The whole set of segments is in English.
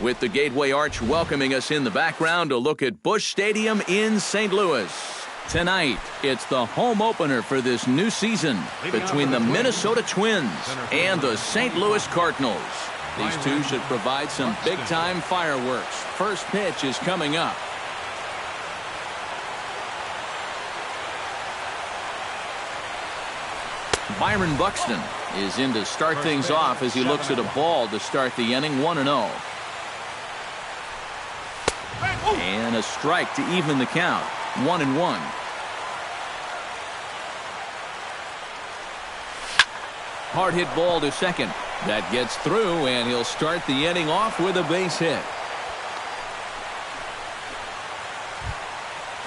With the Gateway Arch welcoming us in the background, a look at Busch Stadium in St. Louis. Tonight, it's the home opener for this new season between the Minnesota Twins and the St. Louis Cardinals. These two should provide some big-time fireworks. First pitch is coming up. Byron Buxton is in to start things off as he looks at a ball to start the inning, 1-0. And a strike to even the count, 1-1. Hard hit ball to second. That gets through, and he'll start the inning off with a base hit.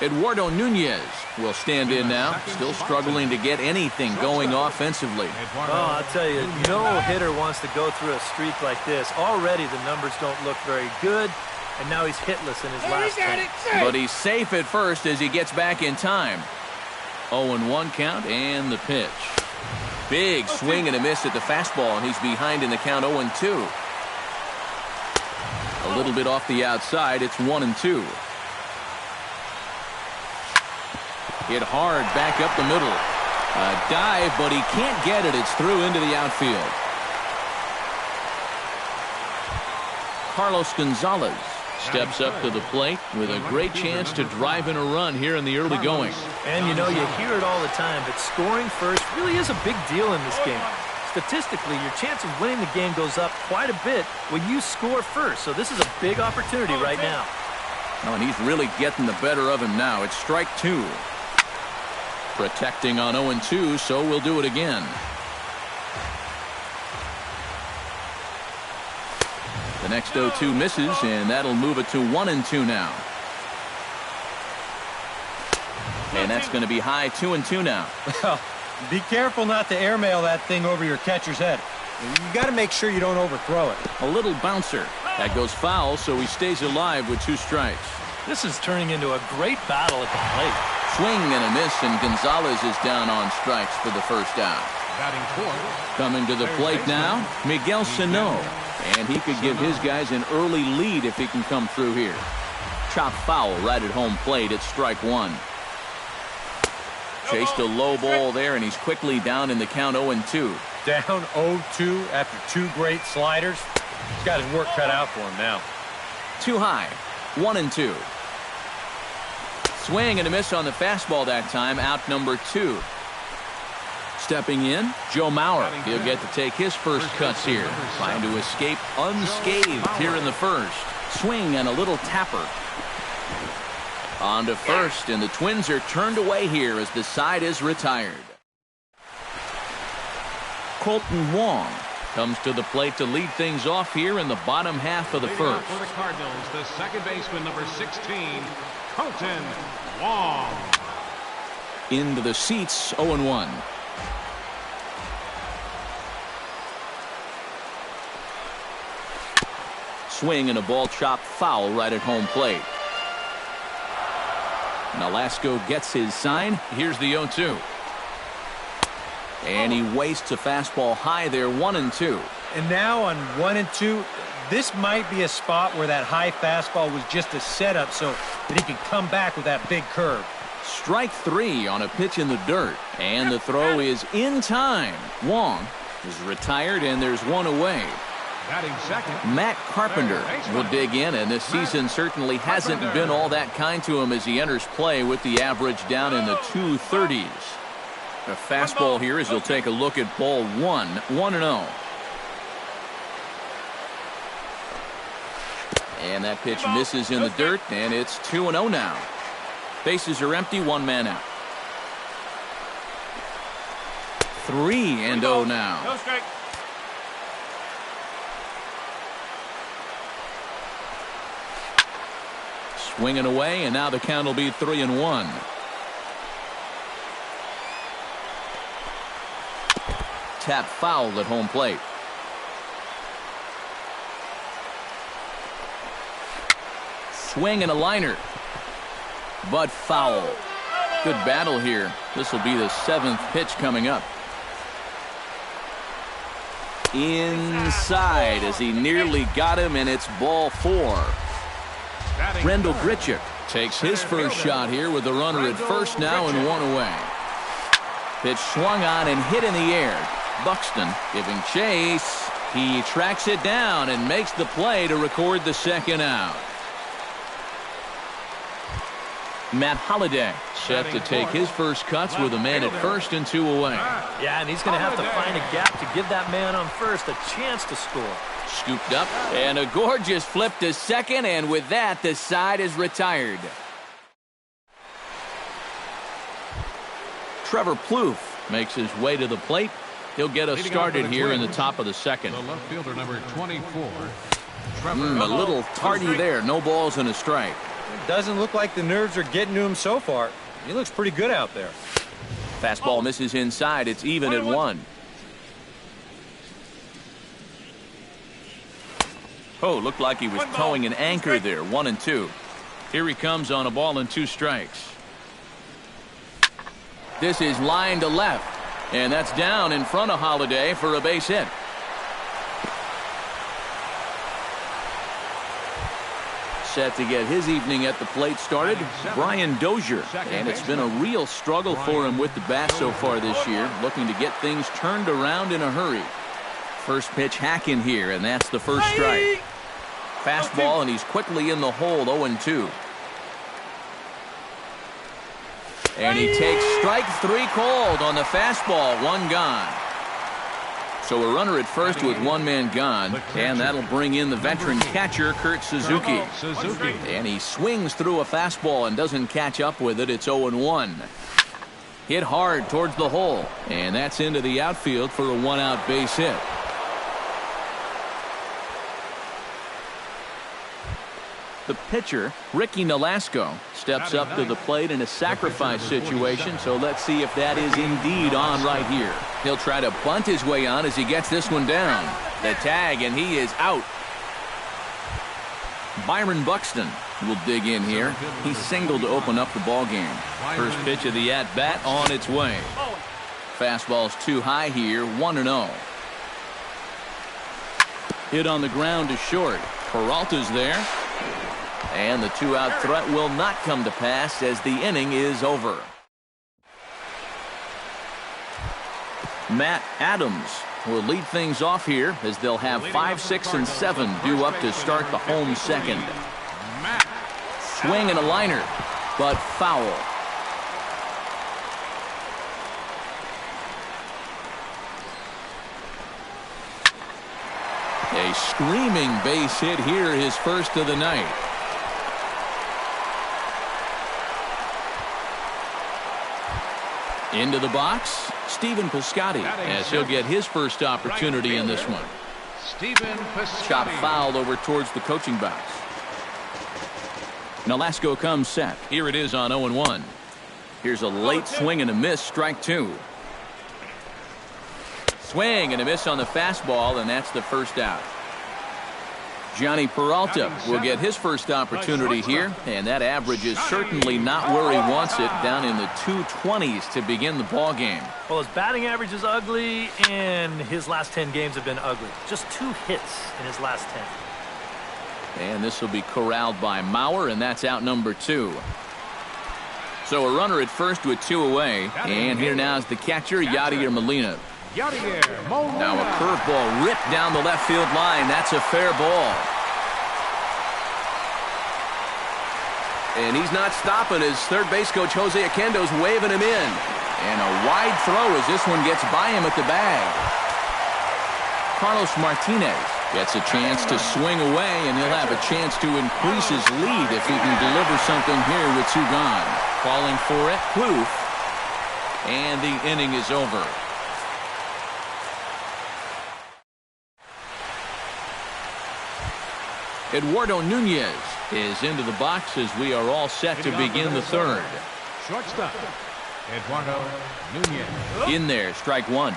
Eduardo Nunez will stand in now, still struggling to get anything going offensively. Oh, I'll tell you, no hitter wants to go through a streak like this. Already the numbers don't look very good, and now he's hitless in his last game. But he's safe at first as he gets back in time. 0-1 count and the pitch. Big swing and a miss at the fastball, and he's behind in the count, 0-2. A little bit off the outside, it's 1-2. Hit hard back up the middle. A dive, but he can't get it. It's through into the outfield. Carlos Gonzalez steps up to the plate with a great chance to drive in a run here in the early going. And you know, you hear it all the time, but scoring first really is a big deal in this game. Statistically, your chance of winning the game goes up quite a bit when you score first. So this is a big opportunity right now. Oh, and he's really getting the better of him now. It's strike two. Protecting on 0-2, so we'll do it again. The next 0-2 misses, and that'll move it to 1-2 now. And that's going to be high, 2-2 now. Well, be careful not to airmail that thing over your catcher's head. You got to make sure you don't overthrow it. A little bouncer. That goes foul, so he stays alive with 2 strikes. This is turning into a great battle at the plate. Swing and a miss, and Gonzalez is down on strikes for the first out. Coming to the plate now, Miguel Sano. And he could give his guys an early lead if he can come through here. Chop foul right at home plate. It's strike one. Chased a low ball there, and he's quickly down in the count, 0-2. Down 0-2 after 2 great sliders. He's got his work cut out for him now. Too high, 1-2. Swing and a miss on the fastball that time, out number 2. Stepping in, Joe Mauer. He'll get to take his first cuts here. Trying to escape unscathed here in the first. Swing and a little tapper. On to first, and the Twins are turned away here as the side is retired. Colton Wong comes to the plate to lead things off here in the bottom half of the first. For the Cardinals, the second baseman, number 16, Colton Wong. Into the seats, 0-1. Swing and a ball chopped foul right at home plate. Nolasco gets his sign. Here's the 0-2. And he wastes a fastball high there, 1-2. And now on 1-2, this might be a spot where that high fastball was just a setup so that he can come back with that big curve. Strike 3 on a pitch in the dirt. And the throw is in time. Wong is retired, and there's one away. Matt Carpenter will dig in, and this season certainly hasn't been all that kind to him as he enters play with the average down in the 230s. A fastball here as he'll take a look at ball 1, 1-0. And that pitch misses in the dirt, and it's 2-0 now. Bases are empty, 1 man out. 3-0 now. No strike. Swinging away, and now the count will be 3-1. Tap foul at home plate. Swing and a liner. But foul. Good battle here. This will be the 7th pitch coming up. inside as he nearly got him, and it's ball 4. Rendell Grichuk takes his first shot here with the runner at first now and 1 away. Pitch swung on and hit in the air. Buxton giving chase. He tracks it down and makes the play to record the second out. Matt Holliday set to take his first cuts with a man at first and 2 away. Yeah, and he's going to have to find a gap to give that man on first a chance to score. Scooped up, and a gorgeous flip to second, and with that, the side is retired. Trevor Plouffe makes his way to the plate. He'll get us started here in the top of the second. The left fielder, number 24. A little tardy there. No balls and a strike. It doesn't look like the nerves are getting to him so far. He looks pretty good out there. Fastball misses inside. It's even at 1. Oh, looked like he was towing an anchor there. 1-2. Here he comes on a ball and 2 strikes. This is line to left, and that's down in front of Holliday for a base hit. Set to get his evening at the plate started, Brian Dozier, and it's been a real struggle for him with the bat so far this year, looking to get things turned around in a hurry. First pitch hack in here, and that's the first strike. Fastball, and he's quickly in the hole. 0-2. And he takes strike 3 called on the fastball. 1 gone. So a runner at first with 1 man gone, and that'll bring in the veteran catcher Kurt Suzuki. And he swings through a fastball and doesn't catch up with it. It's 0-1. Hit hard towards the hole, and that's into the outfield for a 1-out base hit. The pitcher, Ricky Nolasco, steps up to the plate in a sacrifice situation, so let's see if that is indeed on right here. He'll try to bunt his way on as he gets this one down. The tag, and he is out. Byron Buxton will dig in here. He singled to open up the ball game. First pitch of the at-bat on its way. Fastball's too high here, 1-0. Hit on the ground to short. Peralta's there. And the 2-out threat will not come to pass as the inning is over. Matt Adams will lead things off here as they'll have 5, 6, and 7 due up to start the home second. Swing and a liner, but foul. A screaming base hit here, his first of the night. Into the box, Stephen Piscotty, as he'll get his first opportunity in this one. Chop fouled over towards the coaching box. Nolasco comes set. Here it is on 0-1. Here's a late swing and a miss, strike 2. Swing and a miss on the fastball, and that's the first out. Johnny Peralta will get his first opportunity here, and that average is certainly not where he wants it, down in the 220s to begin the ball game. Well, his batting average is ugly, and his last 10 games have been ugly. Just 2 hits in his last 10. And this will be corralled by Mauer, and that's out number 2. So a runner at first with 2 away, and here now is the catcher, Yadier Molina. Now a curveball ripped down the left field line. That's a fair ball. And he's not stopping as third base coach Jose Oquendo's waving him in. And a wide throw as this one gets by him at the bag. Carlos Martinez gets a chance to swing away, and he'll have a chance to increase his lead if he can deliver something here with 2 gone. Calling for it, Plouffe. And the inning is over. Eduardo Nunez is into the box as we are all set to begin the third. Shortstop, Eduardo Nunez. In there, strike 1.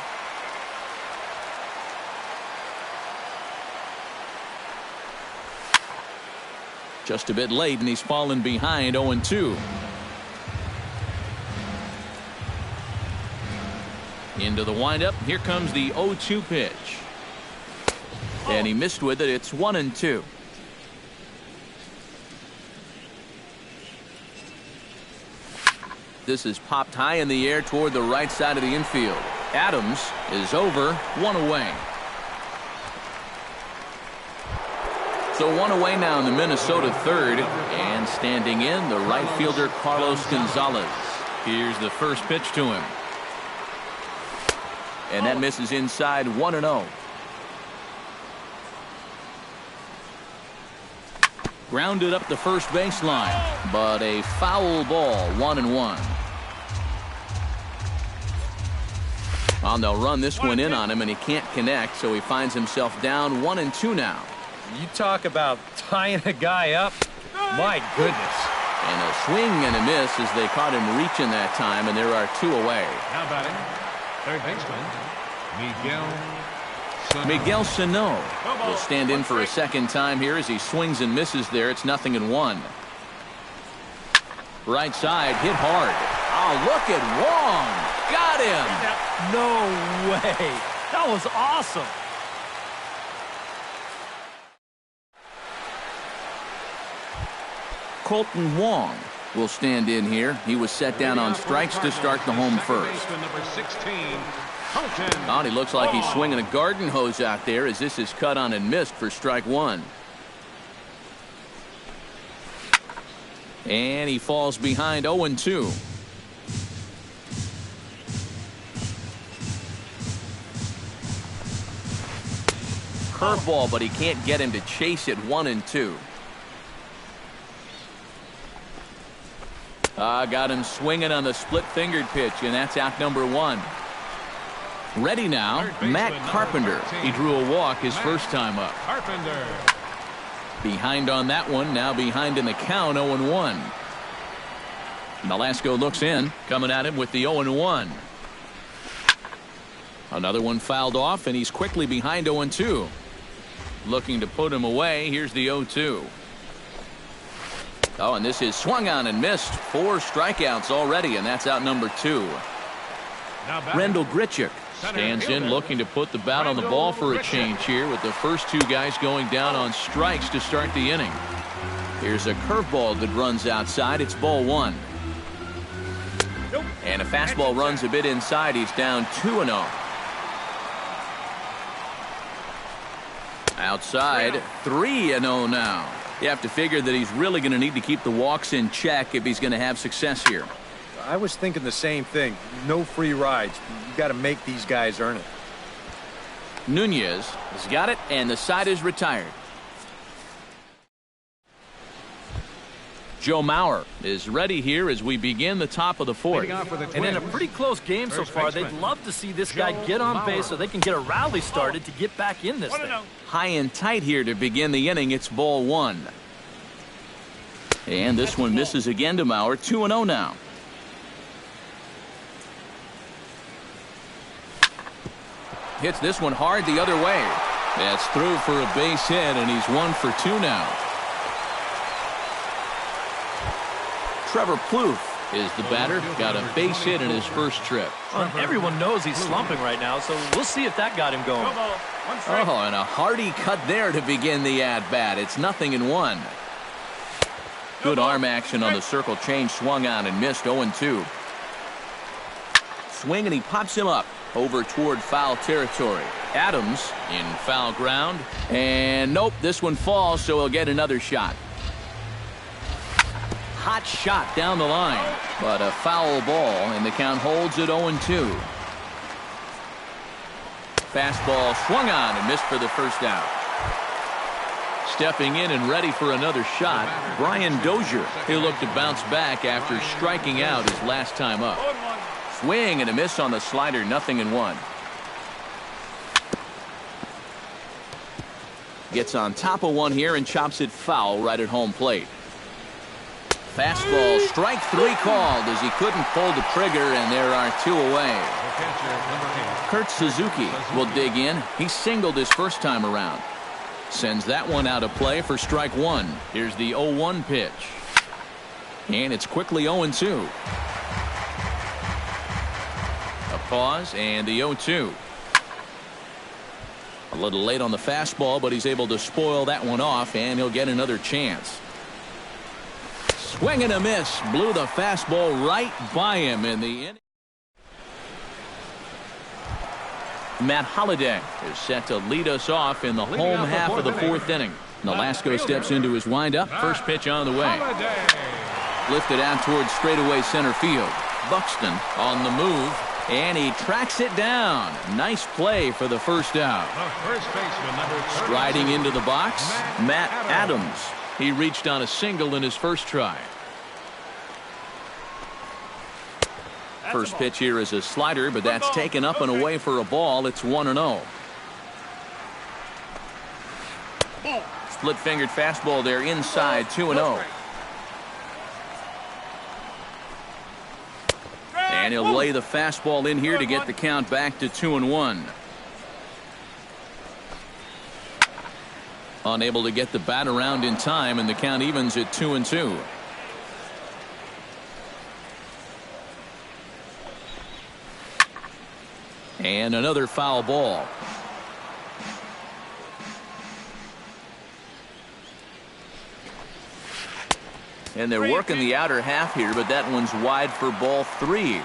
Just a bit late, and he's fallen behind 0-2. Into the windup. Here comes the 0-2 pitch. And he missed with it. It's 1-2. This is popped high in the air toward the right side of the infield. Adams is over, 1 away. So 1 away now in the Minnesota third. And standing in, the right fielder Carlos Gonzalez. Here's the first pitch to him. And that misses inside, 1-0. Grounded up the first baseline, but a foul ball, 1-1. Well, they'll run this one in on him, and he can't connect, so he finds himself down 1-2 now. You talk about tying a guy up. My goodness. And a swing and a miss as they caught him reaching that time, and there are 2 away. Now batting, third baseman, Miguel Sano will stand in for a second time here as he swings and misses there. It's 0-1. Right side, hit hard. Oh, look at Wong. Got him. No way. That was awesome. Colton Wong will stand in here. He was set down on strikes to start the home first. Oh, he looks like he's swinging a garden hose out there as this is cut on and missed for strike 1. And he falls behind 0-2. Curveball, but he can't get him to chase it. 1-2. Got him swinging on the split-fingered pitch, and that's out number 1. Ready now, Matt Carpenter. He drew a walk his first time up. Carpenter. Behind on that one, now behind in the count, 0-1. Nolasco looks in, coming at him with the 0-1. Another one fouled off, and he's quickly behind 0-2. Looking to put him away. Here's the 0-2. Oh, and this is swung on and missed. 4 strikeouts already, and that's out number 2. Rendell Grichuk stands in, looking to put the bat on the ball for a change here, with the first 2 guys going down on strikes to start the inning. Here's a curveball that runs outside. It's ball 1. And a fastball runs a bit inside. He's down 2-0. Outside, 3-0 now. You have to figure that he's really going to need to keep the walks in check if he's going to have success here. I was thinking the same thing. No free rides. You got to make these guys earn it. Nunez has got it, and the side is retired. Joe Mauer is ready here as we begin the top of the 4th. And in a pretty close game so far, they'd love to see this guy get on base so they can get a rally started to get back in this thing. High and tight here to begin the inning. It's ball 1. And this one misses again to Mauer. 2-0 now. Hits this one hard the other way. That's through for a base hit, and he's 1 for 2 now. Trevor Plouffe is the batter. Got a base hit in his first trip. Well, everyone knows he's slumping right now, so we'll see if that got him going. Oh, and a hearty cut there to begin the at-bat. It's 0-1. Good arm action on the circle change. Swung on and missed. 0-2. Swing, and he pops him up over toward foul territory. Adams in foul ground. And nope, this one falls, so he'll get another shot. Hot shot down the line, but a foul ball, and the count holds at 0-2. Fastball swung on and missed for the first out. Stepping in and ready for another shot, Brian Dozier. He'll look to bounce back after striking out his last time up. Swing and a miss on the slider, 0-1. Gets on top of one here and chops it foul right at home plate. Fastball, strike 3 called as he couldn't pull the trigger, and there are 2 away. Kurt Suzuki will dig in. He singled his first time around. Sends that one out of play for strike 1. Here's the 0-1 pitch. And it's quickly 0-2. A pause and the 0-2. A little late on the fastball, but he's able to spoil that one off, and he'll get another chance. Swing and a miss. Blew the fastball right by him in the inning. Matt Holliday is set to lead us off in the home half of the fourth inning. Nolasco steps into his windup. First pitch on the way. Lifted out towards straightaway center field. Buxton on the move, and he tracks it down. Nice play for the first out. Striding into the box, Matt Adams. He reached on a single in his first try. First pitch here is a slider, but that's taken up and away for a ball. It's 1-0. Split-fingered fastball there inside, 2-0. And he'll lay the fastball in here to get the count back to 2-1. Unable to get the bat around in time, and the count evens at 2-2. And another foul ball. And they're working the outer half here, but that one's wide for ball 3.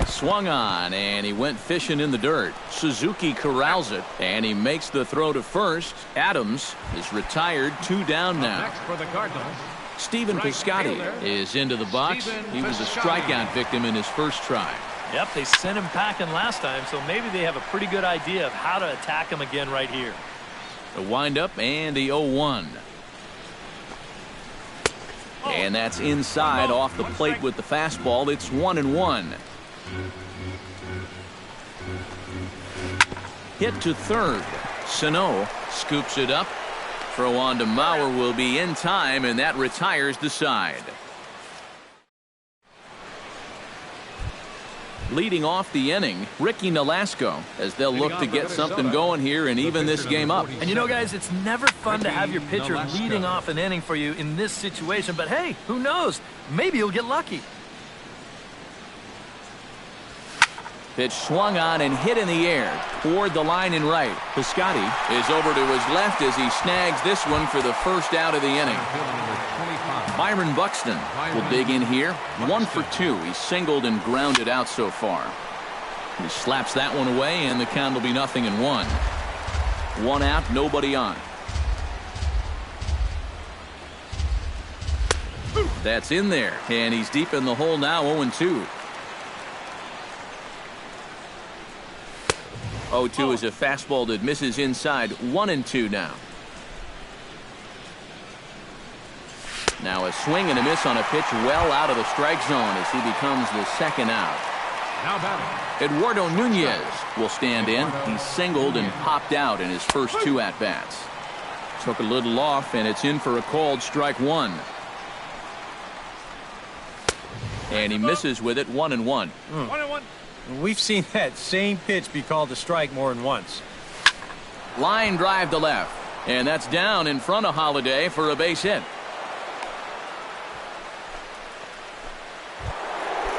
Swung on, and he went fishing in the dirt. Suzuki corrals it, and he makes the throw to first. Adams is retired, 2 down now. Next for the Cardinals, Stephen Piscotty is into the box. He was a strikeout victim in his first try. Yep, they sent him packing last time, so maybe they have a pretty good idea of how to attack him again right here. The windup and the 0-1. And that's inside off the plate with the fastball. It's 1-1. Hit to third. Sano scoops it up. Throw on to Mauer will be in time, and that retires the side. Leading off the inning, Ricky Nolasco, as they'll look to get something going here and even this game up. And you know, guys, it's never fun to have your pitcher leading off an inning for you in this situation, but hey, who knows? Maybe you'll get lucky. Pitch swung on and hit in the air toward the line in right. Piscotty is over to his left as he snags this one for the first out of the inning. Byron Buxton will dig in here. 1 for 2. He's singled and grounded out so far. He slaps that one away, and the count will be 0-1. 1 out, nobody on. That's in there, and he's deep in the hole now, 0-2. 0-2 is a fastball that misses inside. 1-2 now. Now a swing and a miss on a pitch well out of the strike zone as he becomes the second out. now batting, Eduardo Nunez will stand in. He singled and popped out in his first 2 at-bats. Took a little off, and it's in for a called strike 1. And he misses with it, 1-1. 1-1. We've seen that same pitch be called a strike more than once. Line drive to left, and that's down in front of Holliday for a base hit.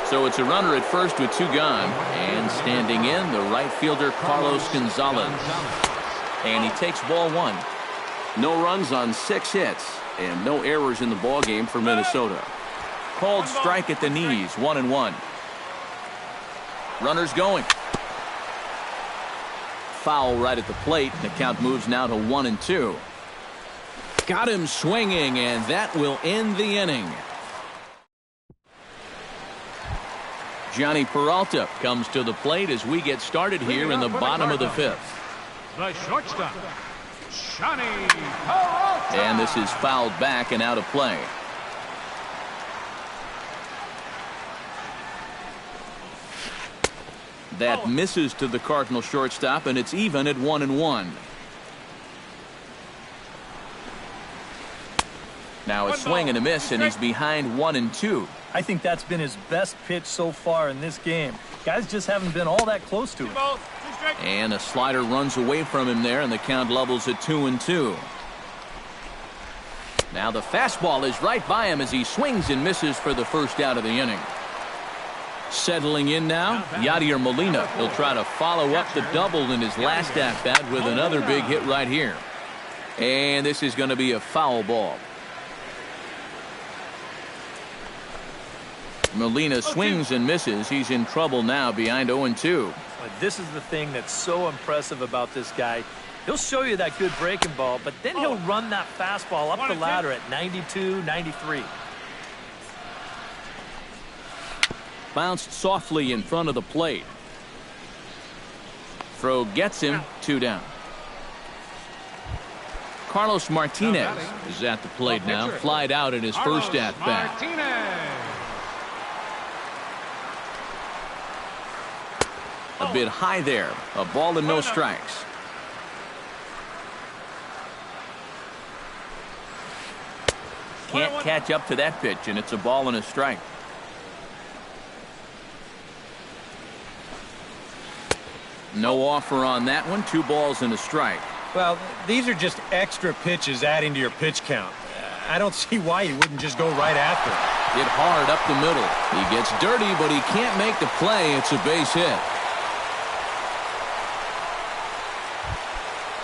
So it's a runner at first with 2 gone, and standing in, the right fielder Carlos Gonzalez. And he takes ball 1. No runs on 6 hits, and no errors in the ballgame for Minnesota. Called strike at the knees, 1-1. Runners going. Foul right at the plate. The count moves now to 1-2. Got him swinging, and that will end the inning. Johnny Peralta comes to the plate as we get started here in the bottom of the 5th. The shortstop, Johnny Peralta. And this is fouled back and out of play. That misses to the Cardinal shortstop, and it's even at 1-1. Now a swing and a miss, and he's behind 1-2. I think that's been his best pitch so far in this game. Guys just haven't been all that close to it. And a slider runs away from him there, and the count levels at 2-2. Now the fastball is right by him as he swings and misses for the first out of the inning. Settling in now, Yadier Molina. He'll try to follow up the double in his last at-bat with another big hit right here. And this is going to be a foul ball. Molina swings and misses. He's in trouble now behind 0-2. This is the thing that's so impressive about this guy. He'll show you that good breaking ball, but then he'll run that fastball up the ladder at 92, 93. Bounced softly in front of the plate. Throw gets him, 2 down. Carlos Martinez is at the plate now. Flied out in his first at-bat. A bit high there. A ball and no strikes. Can't catch up to that pitch, and it's a ball and a strike. No offer on that one. 2 balls and a strike. Well, these are just extra pitches adding to your pitch count. I don't see why you wouldn't just go right after it. Hit hard up the middle. He gets dirty, but he can't make the play. It's a base hit.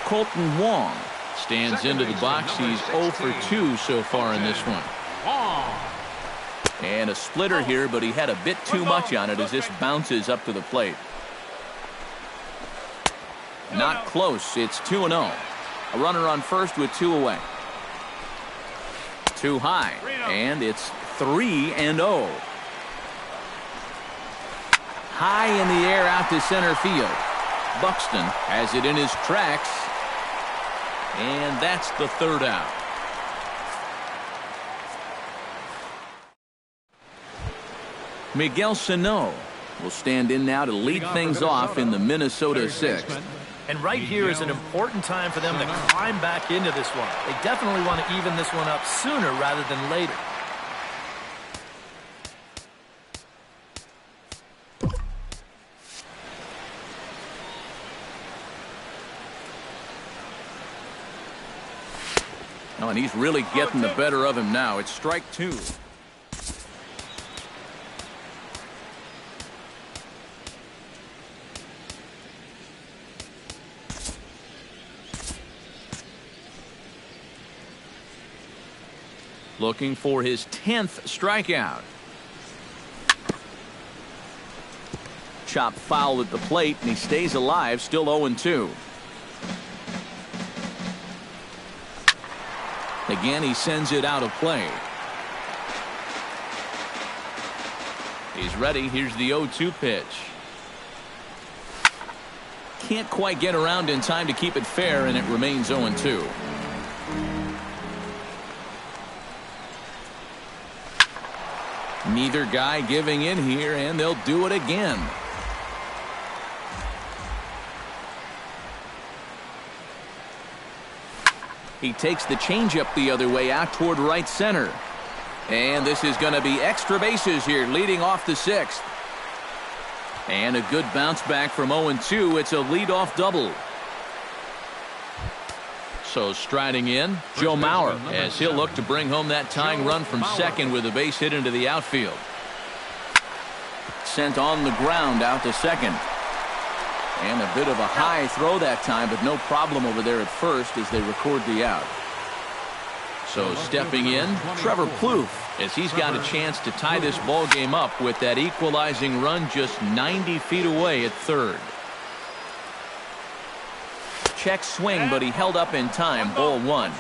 Colton Wong stands into the box. He's 0 for 2 so far in this one. And a splitter here, but he had a bit too much on it as this bounces up to the plate. Not close. It's 2-0. A runner on first with 2 away. Too high. And it's 3-0. High in the air out to center field. Buxton has it in his tracks. And that's the 3rd out. Miguel Sano will stand in now to lead things off in the Minnesota 6th. And right here is an important time for them to climb back into this one. They definitely want to even this one up sooner rather than later. Oh, and he's really getting the better of him now. It's strike 2. Looking for his 10th strikeout. Chop foul at the plate, and he stays alive, still 0-2. Again, he sends it out of play. He's ready. Here's the 0-2 pitch. Can't quite get around in time to keep it fair, and it remains 0-2. Neither guy giving in here, and they'll do it again. He takes the changeup the other way out toward right center. And this is going to be extra bases here leading off the 6th. And a good bounce back from 0-2. It's a leadoff double. So striding in, Joe Mauer, as he'll look to bring home that tying run from second with a base hit into the outfield. Sent on the ground out to second. And a bit of a high throw that time, but no problem over there at first as they record the out. So stepping in, Trevor Plouffe, as he's got a chance to tie this ball game up with that equalizing run just 90 feet away at third. Check swing, but he held up in time. Ball 1.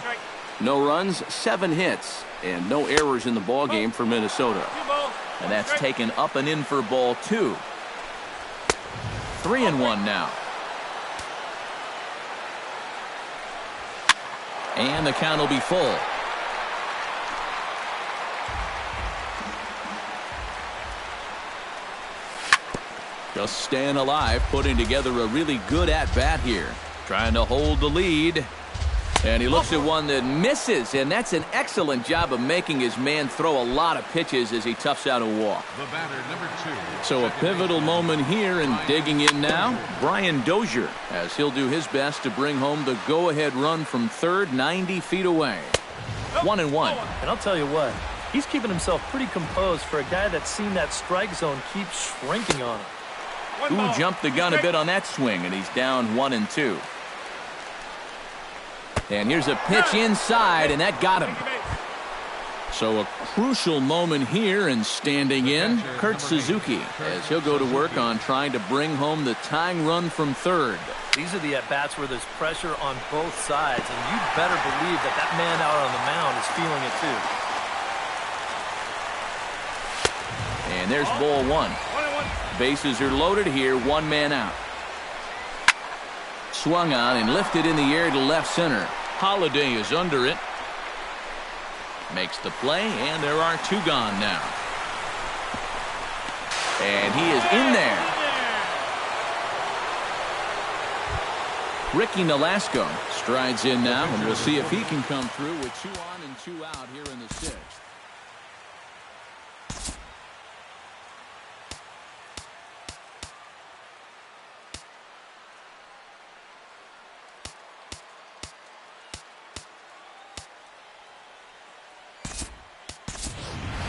No runs, 7 hits, and no errors in the ball game for Minnesota. And that's taken up and in for ball 2. 3-1 now. And the count will be full. Just staying alive, putting together a really good at-bat here. Trying to hold the lead. And he looks at one that misses, and that's an excellent job of making his man throw a lot of pitches as he toughs out a walk. The batter, number 2. So a pivotal moment here, and digging in now, Brian Dozier, as he'll do his best to bring home the go-ahead run from third 90 feet away. 1-1. And I'll tell you what, He's keeping himself pretty composed for a guy that's seen that strike zone keep shrinking on him. Who jumped the gun a bit on that swing, and he's down 1-2. And here's a pitch inside, and that got him. So a crucial moment here, and standing in, Kurt Suzuki, as he'll go to work on trying to bring home the tying run from third. These are the at-bats where there's pressure on both sides, and you better believe that that man out on the mound is feeling it too. And there's ball one. Bases are loaded here, one man out. Swung on and lifted in the air to left center. Holiday is under it. Makes the play, and there are two gone now. And he is in there. Ricky Nolasco strides in now, and we'll see if he can come through with 2 on and 2 out here in the 6th.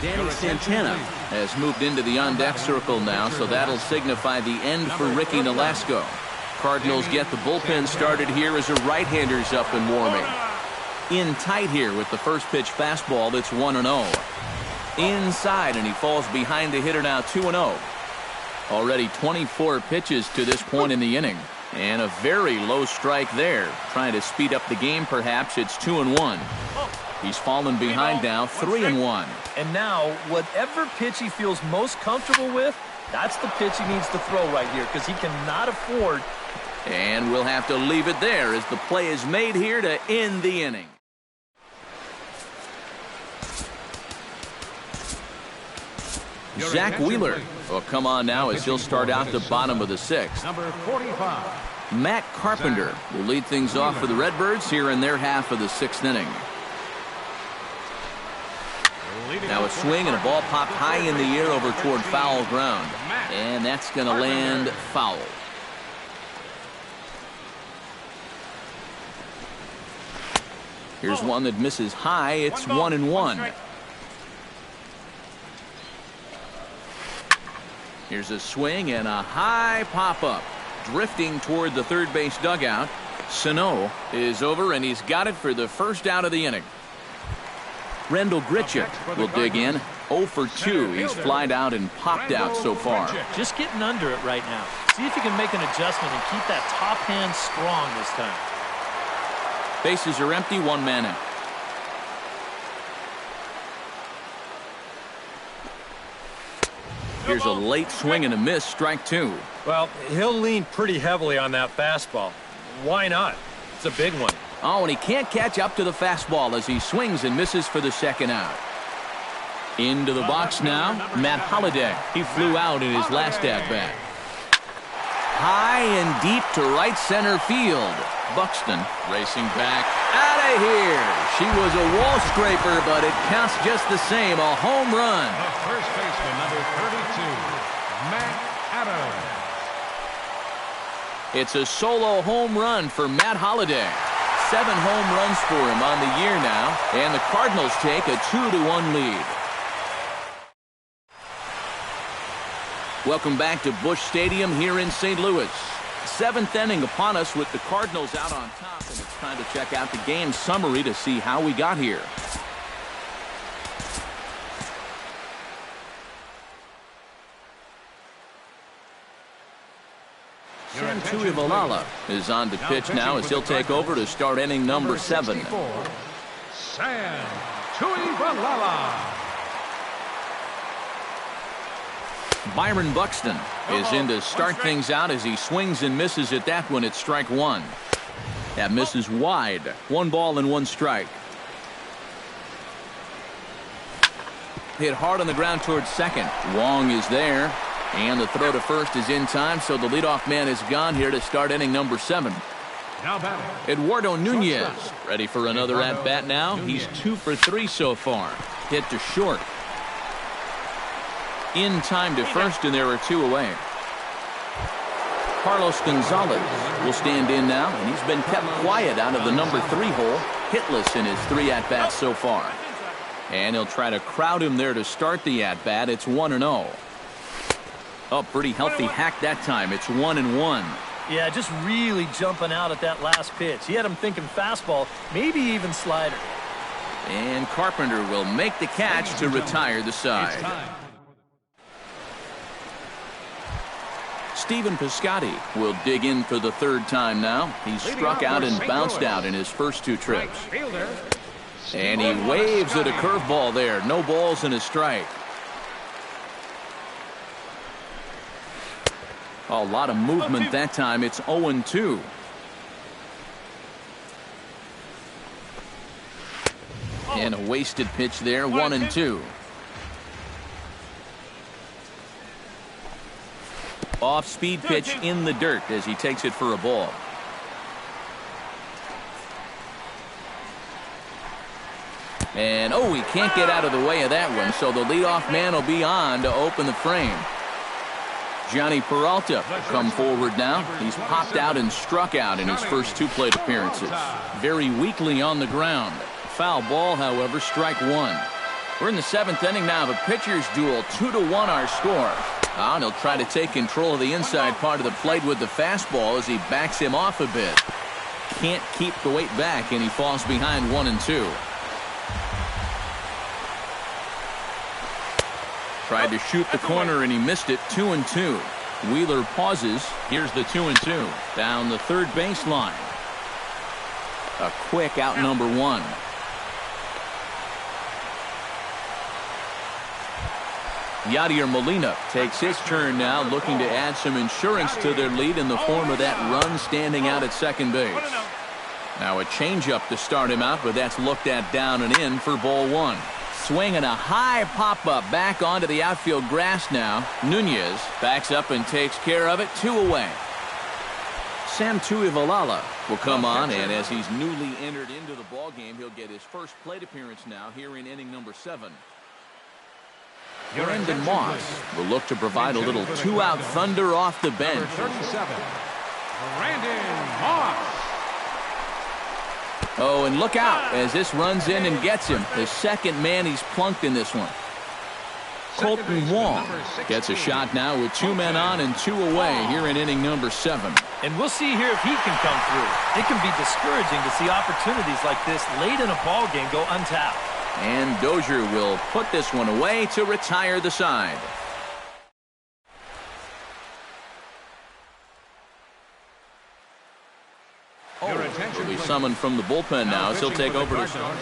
Danny Santana has moved into the on-deck circle now, so that'll signify the end for Ricky Nolasco. Cardinals get the bullpen started here as a right-hander's up and warming. In tight here with the first pitch fastball that's 1-0. Inside, and he falls behind the hitter now 2-0. Already 24 pitches to this point in the inning. And a very low strike there. Trying to speed up the game perhaps. It's 2-1. He's fallen behind now 3-1. And now, whatever pitch he feels most comfortable with, that's the pitch he needs to throw right here, because he cannot afford. And we'll have to leave it there as the play is made here to end the inning. Zach Wheeler will come on now as he'll start out the bottom of the 6th. Number 45. Matt Carpenter will lead things off for the Redbirds here in their half of the 6th inning. Now a swing and a ball popped high in the air over toward foul ground. And that's going to land foul. Here's one that misses high. It's 1-1. Here's a swing and a high pop-up. Drifting toward the third base dugout. Sano is over, and he's got it for the first out of the inning. Rendell Grichuk will dig in. 0 for 2. He's flied out and popped out so far. Just getting under it right now. See if you can make an adjustment and keep that top hand strong this time. Bases are empty, one man out. Here's a late swing and a miss, strike 2. Well, he'll lean pretty heavily on that fastball. Why not? It's a big one. Oh, and he can't catch up to the fastball as he swings and misses for the second out. Into the box now, Matt Holliday. He flew out in his last at-bat. High and deep to right center field. Buxton racing back. Out of here. She was a wall scraper, but it counts just the same. A home run. The first baseman, number 32, Matt Adams. It's a solo home run for Matt Holliday. 7 home runs for him on the year now, and the Cardinals take a 2-1 lead. Welcome back to Busch Stadium here in St. Louis. 7th inning upon us with the Cardinals out on top, and it's time to check out the game summary to see how we got here. Santui Valala is on to pitch now as he'll take over to start inning number 7. Santui Valala. Byron Buxton is in to start things out as he swings and misses at that one at strike 1. That misses wide. 1 ball and 1 strike. Hit hard on the ground towards second. Wong is there. And the throw to first is in time, so the leadoff man is gone here to start inning number 7. Eduardo Nunez ready for another at-bat now. He's 2 for 3 so far. Hit to short. In time to first, and there are 2 away. Carlos Gonzalez will stand in now, and he's been kept quiet out of the number 3 hole. Hitless in his 3 at-bats so far. And he'll try to crowd him there to start the at-bat. It's 1-0. Oh, pretty healthy hack that time. It's 1-1. Yeah, just really jumping out at that last pitch. He had him thinking fastball, maybe even slider. And Carpenter will make the catch to retire the side. Stephen Piscotty will dig in for the third time now. He's struck out and bounced out in his first two trips. And he waves at a curveball there. No balls and a strike. A lot of movement that time. It's 0-2. And a wasted pitch there. 1-2. Off-speed pitch in the dirt as he takes it for a ball. And, oh, he can't get out of the way of that one, so the leadoff man will be on to open the frame. Johnny Peralta will come forward now. He's popped out and struck out in his first two plate appearances. Very weakly on the ground. Foul ball, however, strike one. We're in the seventh inning now of a pitcher's duel. 2-1 our score. And he'll try to take control of the inside part of the plate with the fastball as he backs him off a bit. Can't keep the weight back, and he falls behind 1-2. Tried to shoot the corner, and he missed it. 2-2. Wheeler pauses. Here's the 2-2. Down the third baseline. A quick out number one. Yadier Molina takes his turn now, looking to add some insurance to their lead in the form of that run standing out at second base. Now a changeup to start him out, but that's looked at down and in for ball one. Swinging a high pop-up back onto the outfield grass now. Nunez backs up and takes care of it. 2 away. Sam Tuivalala will come on, and as he's newly entered into the ballgame, he'll get his first plate appearance now here in inning number 7. Brandon Moss will look to provide a little two-out thunder off the bench. 37, Brandon Moss. Oh, and look out as this runs in and gets him. The second man he's plunked in this one. Colton Wong gets a shot now with 2 men on and 2 away here in inning number 7. And we'll see here if he can come through. It can be discouraging to see opportunities like this late in a ball game go untapped. And Dozier will put this one away to retire the side. Will be summoned from the bullpen now, so he'll take over to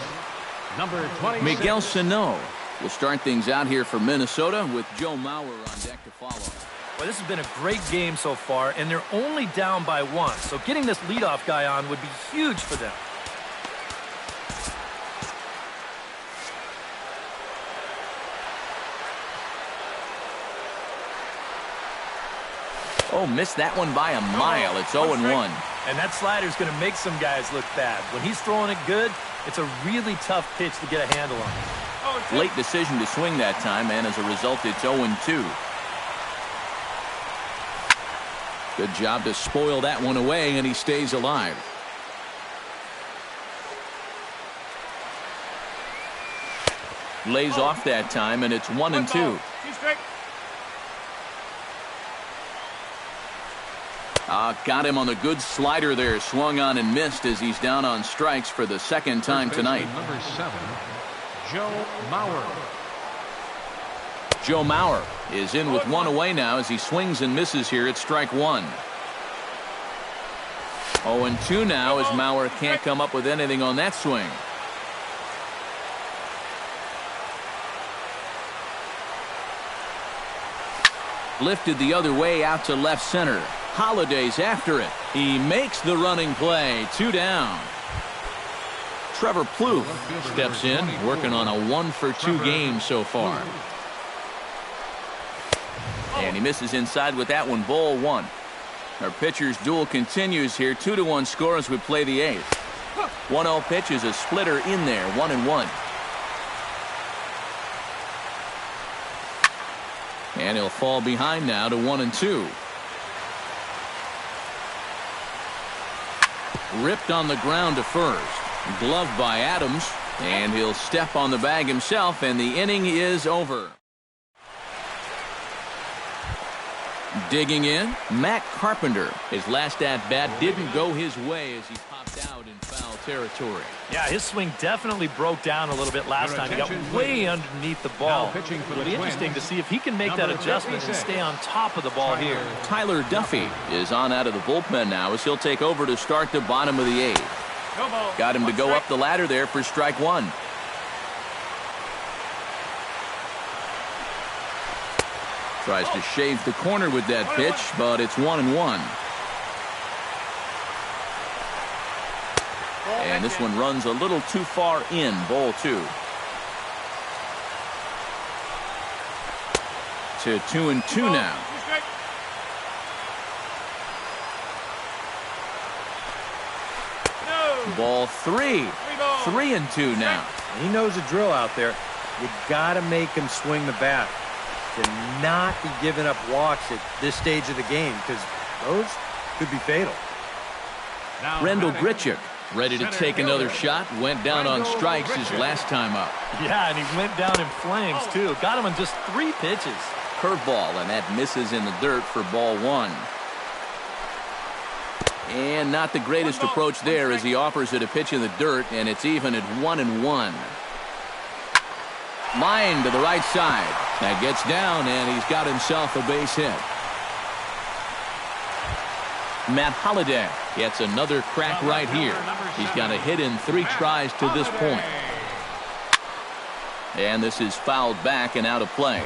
number 26. Miguel Sano will start things out here for Minnesota with Joe Mauer on deck to follow. Well, this has been a great game so far, and they're only down by 1. So getting this leadoff guy on would be huge for them. Oh, missed that one by a mile. It's 0-1. And that slider's going to make some guys look bad. When he's throwing it good, it's a really tough pitch to get a handle on. Late decision to swing that time, and as a result, it's 0-2. Good job to spoil that one away, and he stays alive. Lays off that time, and it's 1-2. Got him on the good slider there. Swung on and missed as he's down on strikes for the second time tonight. Number 7, Joe Mauer. Joe Mauer is in with 1 away now as he swings and misses here at strike 1. 0-2 now as Mauer can't come up with anything on that swing. Lifted the other way out to left center. Holiday's after it. He makes the running play. 2 down. Trevor Plouffe steps in, working on a 1-for-2 game so far. And he misses inside with that one. Ball 1. Our pitcher's duel continues here. 2-1 score as we play the 8th. 1-0 pitch is a splitter in there. 1-1. And he'll fall behind now to 1-2. Ripped on the ground to first. Gloved by Adams. And he'll step on the bag himself, and the inning is over. Digging in, Matt Carpenter. His last at-bat didn't go his way as he popped out in foul territory. Yeah, his swing definitely broke down a little bit last time. He got way underneath the ball. It'll be interesting to see if he can make that adjustment and stay on top of the ball here. Tyler Duffy is on out of the bullpen now as he'll take over to start the bottom of the eighth. Got him to go up the ladder there for strike one. Tries to shave the corner with that pitch, but it's 1-1. And this one runs a little too far in, ball two. To 2-2 now. Ball three. 3-2 now. He knows the drill out there. You got to make him swing the bat. To not be giving up walks at this stage of the game, because those could be fatal. Rendell Grichuk ready to take another shot. Went down on strikes his last time up. Yeah, and he went down in flames too. Got him on just 3 pitches. Curveball, and that misses in the dirt for ball one. And not the greatest approach there as he offers it a pitch in the dirt, and it's even at 1-1. Line to the right side. That gets down, and he's got himself a base hit. Matt Holliday gets another crack right here. He's got a hit in 3 tries to this point. And this is fouled back and out of play.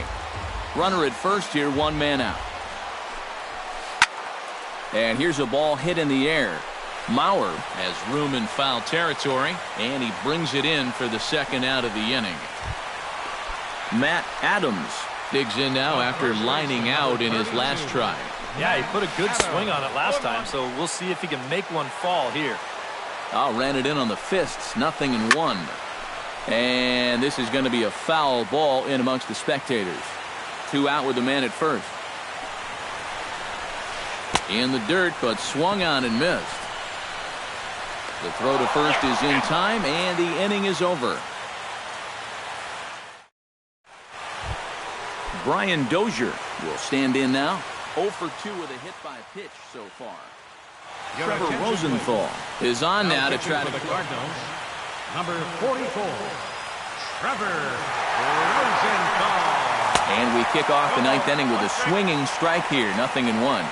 Runner at first here, 1 man out. And here's a ball hit in the air. Mauer has room in foul territory, and he brings it in for the second out of the inning. Matt Adams digs in now after lining out in his last try. Yeah, he put a good swing on it last time, so we'll see if he can make one fall here. Ran it in on the fists, 0-1. And this is going to be a foul ball in amongst the spectators. 2 out with the man at first. In the dirt, but swung on and missed. The throw to first is in time, and the inning is over. Brian Dozier will stand in now. 0 for 2 with a hit by pitch so far. Trevor Rosenthal is on now to try to the Cardinals. Number 44, Trevor Rosenthal. And we kick off the 9th inning with a swinging strike here. 0-1.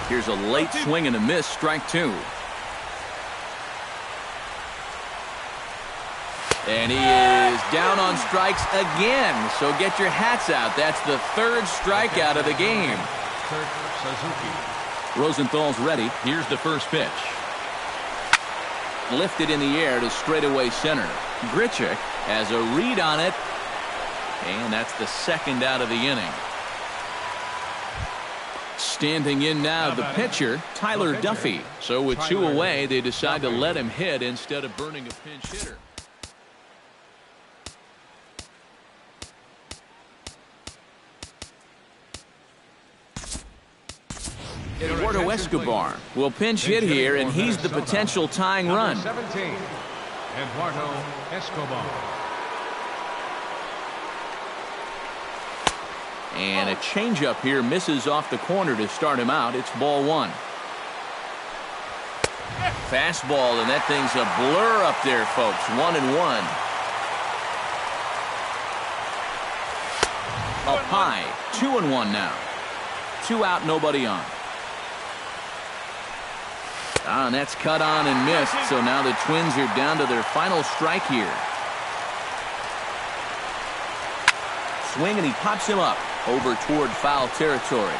Here's a late swing and a miss. Strike 2. And he is down on strikes again. So get your hats out. That's the 3rd strikeout of the game. Rosenthal's ready. Here's the first pitch. Lifted in the air to straightaway center. Grichuk has a read on it. And that's the 2nd out of the inning. Standing in now, the pitcher, Tyler Duffy. So with 2 away, they decide to let him hit instead of burning a pinch hitter. Eduardo Escobar will pinch hit here, and he's the potential tying run. 17, Eduardo Escobar. And a changeup here misses off the corner to start him out. It's ball 1. Fastball, and that thing's a blur up there, folks. 1-1. Up high. 2-1 now. 2 out, nobody on. And that's cut on and missed, so now the Twins are down to their final strike here. Swing, and he pops him up over toward foul territory.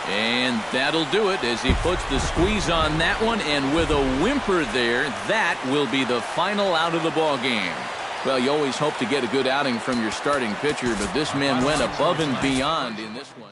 And that'll do it as he puts the squeeze on that one, and with a whimper there, that will be the final out of the ball game. Well, you always hope to get a good outing from your starting pitcher, but this man went above and beyond in this one.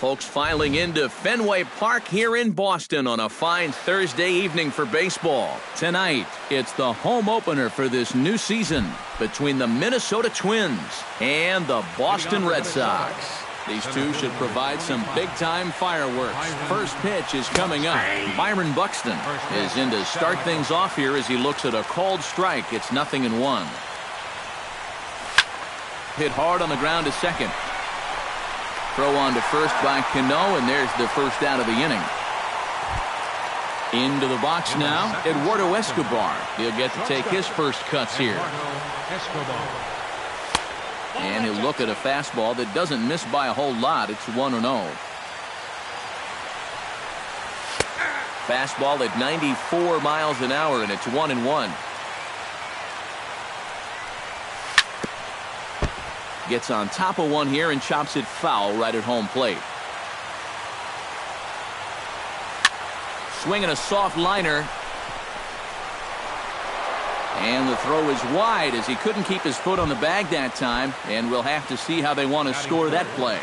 Folks filing into Fenway Park here in Boston on a fine Thursday evening for baseball. Tonight, it's the home opener for this new season between the Minnesota Twins and the Boston Red Sox. These two should provide some big-time fireworks. First pitch is coming up. Byron Buxton is in to start things off here as he looks at a called strike. It's 0-1. Hit hard on the ground to second. Throw on to first by Cano, and there's the first out of the inning. Into the box now, Eduardo Escobar. He'll get to take his first cuts here. And he'll look at a fastball that doesn't miss by a whole lot. It's 1-0. Fastball at 94 miles an hour, and it's 1-1. Gets on top of one here and chops it foul right at home plate. Swinging a soft liner. And the throw is wide as he couldn't keep his foot on the bag that time. And we'll have to see how they want to score that play.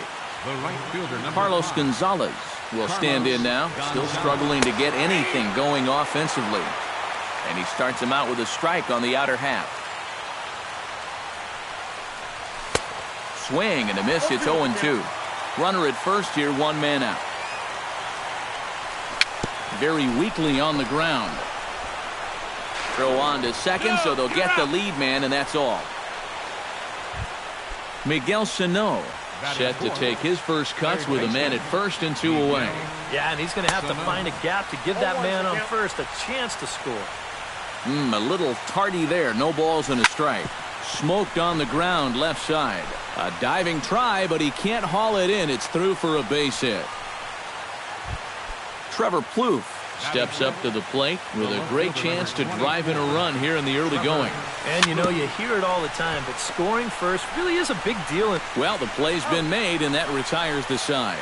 Carlos Gonzalez will stand in now. Still struggling to get anything going offensively. And he starts him out with a strike on the outer half. Swing and a miss. It's 0-2. Runner at first here, one man out. Very weakly on the ground. Throw on to second, so they'll get the lead man, and that's all. Miguel Sano set to take his first cuts with a man at first and 2 away. Yeah, and he's going to have to find a gap to give that man on first a chance to score. A little tardy there. No balls and a strike. Smoked on the ground left side. A diving try, but he can't haul it in. It's through for a base hit. Trevor Plouffe steps up to the plate with a great chance to drive in a run here in the early going. And you know, you hear it all the time, but scoring first really is a big deal. Well, the play's been made, and that retires the side.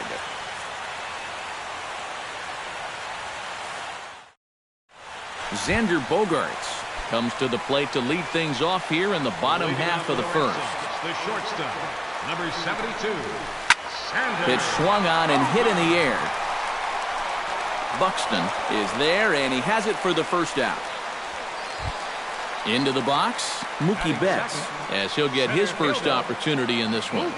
Xander Bogaerts comes to the plate to lead things off here in the bottom half of the first. The shortstop, number 72. Pitch swung on and hit in the air. Buxton is there, and he has it for the first out. Into the box, Mookie Betts, as he'll get his first opportunity in this one.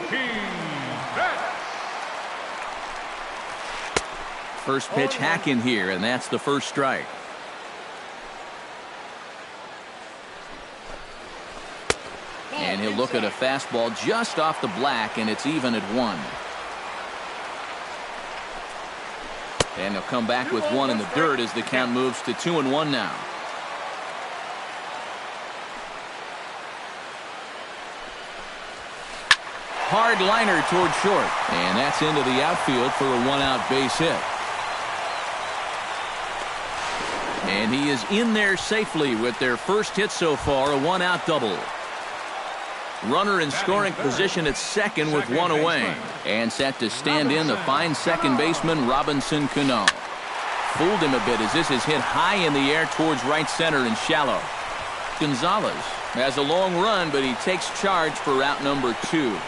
First pitch hack in here, and that's the first strike. And he'll look at a fastball just off the black, and it's even at 1. And he'll come back with one in the dirt as the count moves to 2-1 now. Hard liner toward short, and that's into the outfield for a 1-out base hit. And he is in there safely with their first hit so far, a 1-out double. Runner in scoring position at second with 1 away. And set to stand in the fine second baseman Robinson Cano. Fooled him a bit as this is hit high in the air towards right center and shallow. Gonzalez has a long run, but he takes charge for out number 2.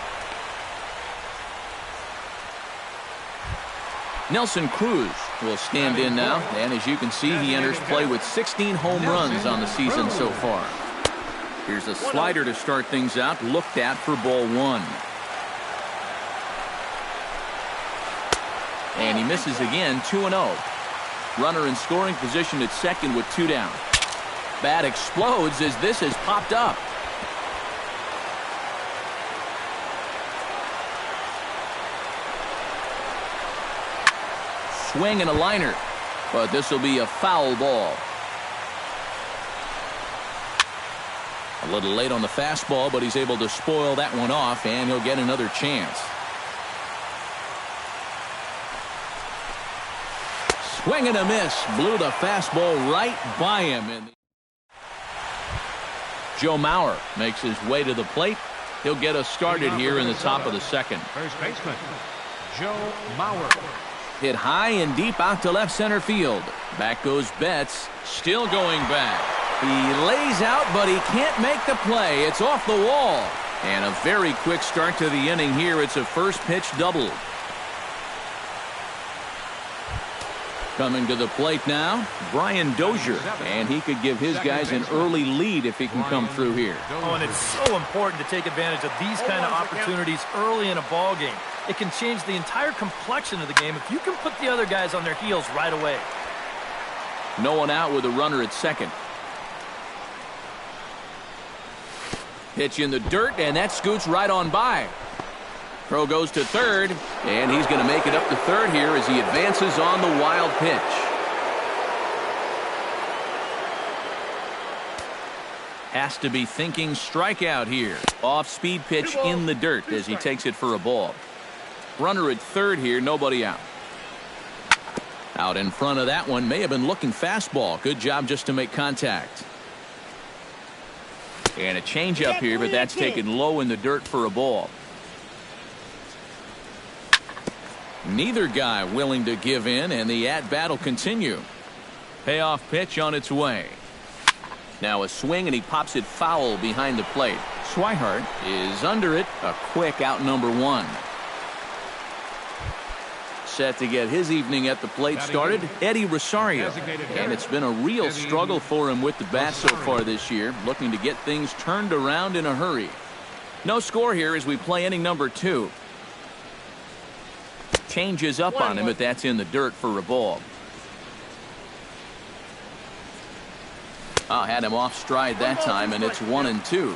Nelson Cruz will stand in now. And as you can see, he enters play with 16 home runs on the season so far. Here's a slider to start things out, looked at for ball 1. And he misses again, 2-0. Runner in scoring position at second with 2 down. Bat explodes as this has popped up. Swing and a liner, but this will be a foul ball. A little late on the fastball, but he's able to spoil that one off, and he'll get another chance. Swing and a miss. Blew the fastball right by him. Joe Mauer makes his way to the plate. He'll get us started here in the top of the second. First baseman, Joe Mauer. Hit high and deep out to left center field. Back goes Betts. Still going back. He lays out, but he can't make the play. It's off the wall. And a very quick start to the inning here. It's a first pitch double. Coming to the plate now, Brian Dozier, and he could give his guys an early lead if he can come through here. Oh, and it's so important to take advantage of these kind of opportunities early in a ball game. It can change the entire complexion of the game if you can put the other guys on their heels right away. No one out with a runner at second. Pitch in the dirt, and that scoots right on by. Throw goes to third, and he's going to make it up to third here as he advances on the wild pitch. Has to be thinking strikeout here. Off-speed pitch in the dirt as he takes it for a ball. Runner at third here, nobody out. Out in front of that one, may have been looking fastball. Good job just to make contact. And a changeup here, but that's taken low in the dirt for a ball. Neither guy willing to give in, and the at-bat will continue. Payoff pitch on its way. Now a swing, and he pops it foul behind the plate. Swihart is under it. A quick out number one. Set to get his evening at the plate started, Eddie Rosario. And it's been a real struggle for him with the bat so far this year, looking to get things turned around in a hurry. No score here as we play inning number 2. Changes up on him, but that's in the dirt for a ball. Had him off stride that time, and it's 1-2.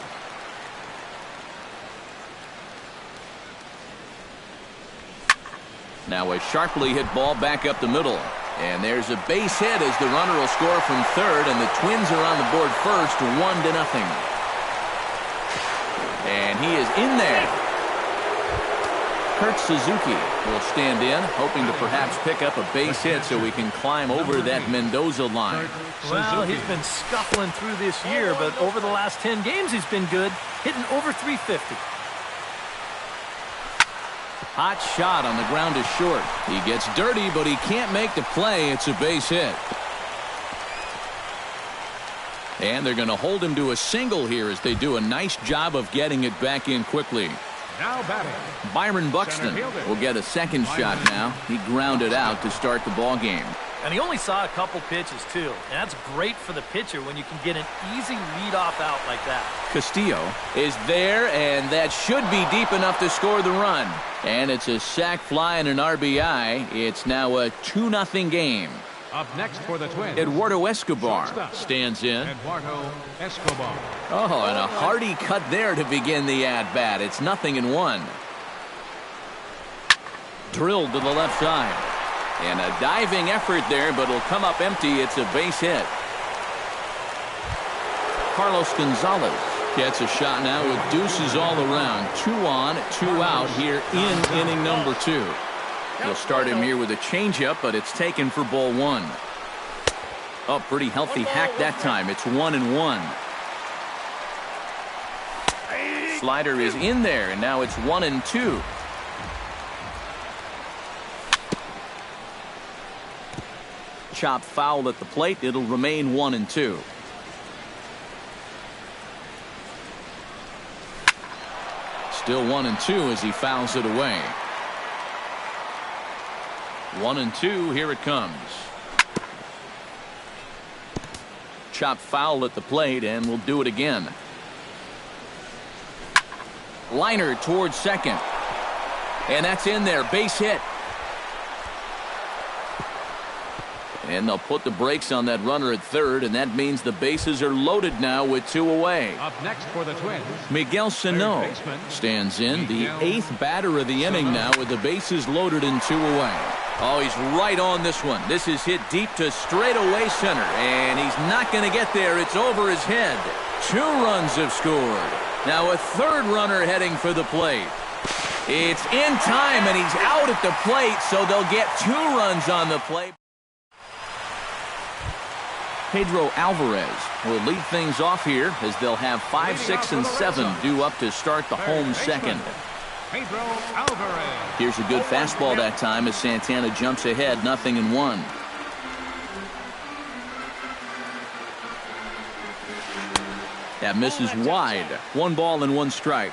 Now a sharply hit ball back up the middle. And there's a base hit as the runner will score from third, and the Twins are on the board first, 1-0. And he is in there. Kurt Suzuki will stand in, hoping to perhaps pick up a base hit so he can climb over that Mendoza line. Well, he's been scuffling through this year, but over the last 10 games he's been good, hitting over 350. Hot shot on the ground is short. He gets dirty, but he can't make the play. It's a base hit. And they're going to hold him to a single here as they do a nice job of getting it back in quickly. Now batting, Byron Buxton will get a second shot now. He grounded out to start the ball game. And he only saw a couple pitches, too. And that's great for the pitcher when you can get an easy leadoff out like that. Castillo is there, and that should be deep enough to score the run. And it's a sac fly and an RBI. It's now a 2-0 game. up next for the Twins, Eduardo Escobar stands in. Eduardo Escobar. Oh, and a hearty cut there to begin the at-bat. It's 0-1. Drilled to the left side. And a diving effort there, but it'll come up empty. It's a base hit. Carlos Gonzalez gets a shot now with deuces all around. 2 on, 2 out here in inning number 2. He'll start him here with a changeup, but it's taken for ball 1. Oh, pretty healthy hack that time. It's 1-1. Slider is in there, and now it's 1-2. Chop foul at the plate. It'll remain 1-2. Still 1-2 as he fouls it away. 1-2. Here it comes. Chop foul at the plate, and we'll do it again. Liner towards second. And that's in there. Base hit. And they'll put the brakes on that runner at third, and that means the bases are loaded now with 2 away. Up next for the Twins, Miguel Sano stands in, the 8th batter of the inning now with the bases loaded and 2 away. Oh, he's right on this one. This is hit deep to straightaway center, and he's not going to get there. It's over his head. 2 runs have scored. Now a third runner heading for the plate. It's in time, and he's out at the plate, so they'll get 2 runs on the plate. Pedro Alvarez will lead things off here as they'll have 5, 6, and 7 due up to start the home second. Pedro Alvarez. Here's a good fastball that time as Santana jumps ahead, 0-1. That misses wide. 1 ball and 1 strike.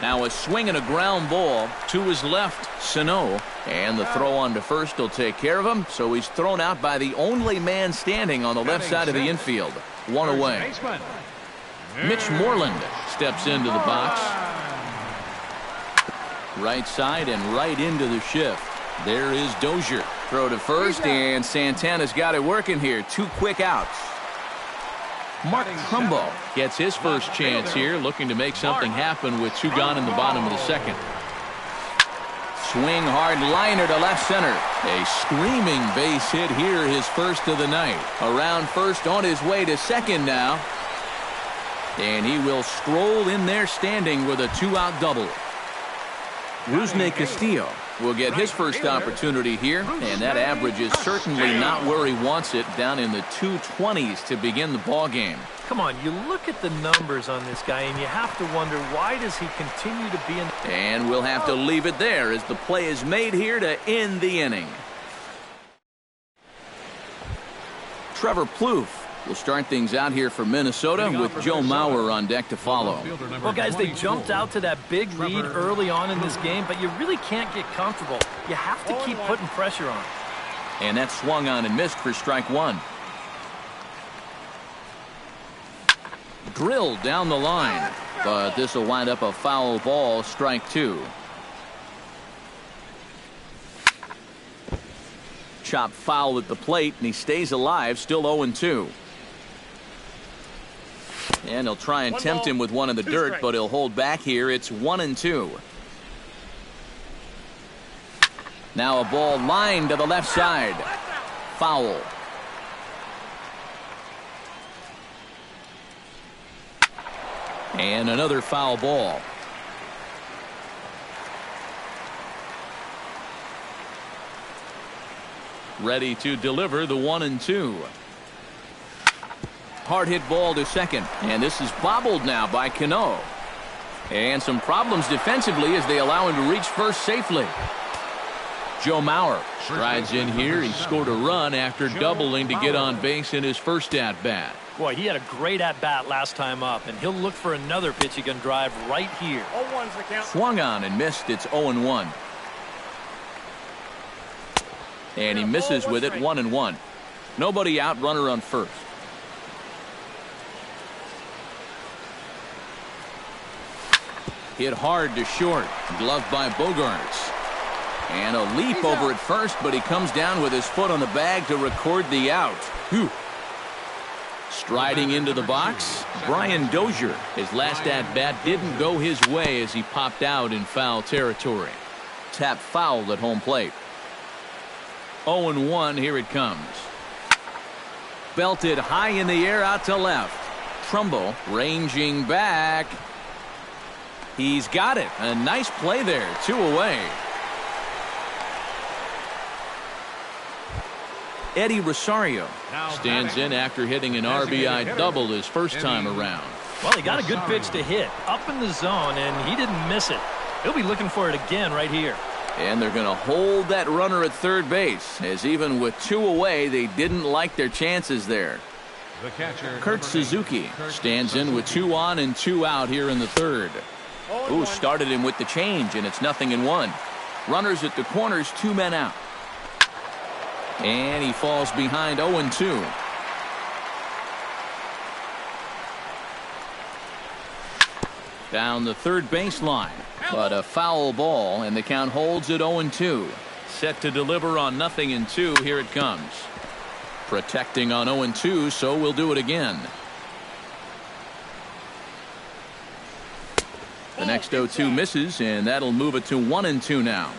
Now a swing and a ground ball to his left, Sano. And the throw on to first will take care of him. So he's thrown out by the only man standing on the left side of the infield. One away. Mitch Moreland steps into the box. Right side and right into the shift. There is Dozier. Throw to first, and Santana's got it working here. 2 quick outs. Mark Trumbo gets his first chance here, looking to make something happen with 2 gone in the bottom of the second. Swing hard liner to left center. A screaming base hit here, his first of the night. Around first, on his way to second now. And he will stroll in there standing with a 2-out double. Rusney Castillo will get his first opportunity here, and that average is certainly not where he wants it, down in the 220s to begin the ball game. Come on, you look at the numbers on this guy, and you have to wonder, why does he continue to be in... And we'll have to leave it there as the play is made here to end the inning. Trevor Plouffe will start things out here for Minnesota with Joe Mauer on deck to follow. Well, guys, they jumped out to that big lead early on in this game, but you really can't get comfortable. You have to keep putting pressure on. And that swung on and missed for strike 1. Drilled down the line, but this will wind up a foul ball, strike 2. Chop foul at the plate, and he stays alive, still 0-2. And he'll try and tempt him with one in the dirt, but he'll hold back here. It's 1-2. Now a ball lined to the left side. Foul. And another foul ball. Ready to deliver the 1-2. Hard hit ball to second, and this is bobbled now by Cano. And some problems defensively as they allow him to reach first safely. Joe Mauer strides in here. He scored a run after doubling to get on base in his first at-bat. Boy, he had a great at-bat last time up, and he'll look for another pitch he can drive right here. Swung on and missed. It's 0-1. And he misses with it, 1-1. Nobody out, runner on first. Hit hard to short. Gloved by Bogaerts. And a leap over at first, but he comes down with his foot on the bag to record the out. Whew. Striding into the box, Brian Dozier. His last at-bat didn't go his way as he popped out in foul territory. Tap foul at home plate. 0-1, here it comes. Belted high in the air out to left. Trumbo ranging back. He's got it. A nice play there. 2 away. Eddie Rosario stands in after hitting an RBI double his first time around. Well, he got a good pitch to hit up in the zone, and he didn't miss it. He'll be looking for it again right here. And they're going to hold that runner at third base, as even with 2 away, they didn't like their chances there. Kurt Suzuki stands in with 2 on and 2 out here in the third. Ooh, started him with the change, and it's 0-1. Runners at the corners, 2 men out. And he falls behind 0-2. Down the third baseline, but a foul ball, and the count holds at 0-2. Set to deliver on 0-2. Here it comes. Protecting on 0-2, so we'll do it again. The next 0-2 misses, and that'll move it to 1-2 now.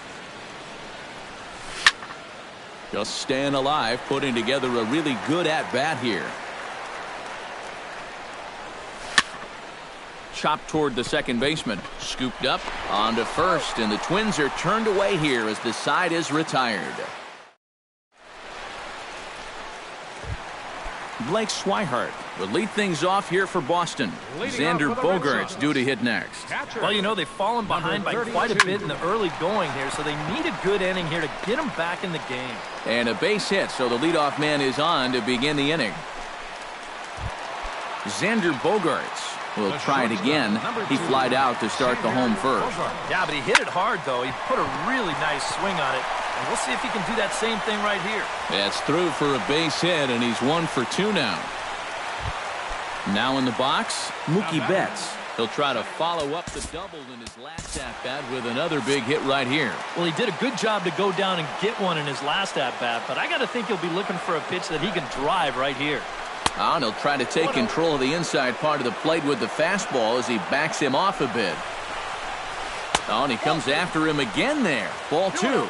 Just staying alive, putting together a really good at-bat here. Chopped toward the second baseman. Scooped up onto first, and the Twins are turned away here as the side is retired. Blake Swihart will lead things off here for Boston. Xander Bogaerts due to hit next. Well, you know, they've fallen behind by quite a bit in the early going here, so they need a good inning here to get them back in the game. And a base hit, so the leadoff man is on to begin the inning. Xander Bogaerts will try it again. He flied out to start the home first. Yeah, but he hit it hard, though. He put a really nice swing on it. And we'll see if he can do that same thing right here. That's through for a base hit, and he's 1 for 2 now. Now in the box, Mookie Betts. He'll try to follow up the double in his last at-bat with another big hit right here. Well, he did a good job to go down and get one in his last at-bat, but I got to think he'll be looking for a pitch that he can drive right here. And he'll try to take control of the inside part of the plate with the fastball as he backs him off a bit. And he comes after him again there. Ball 2.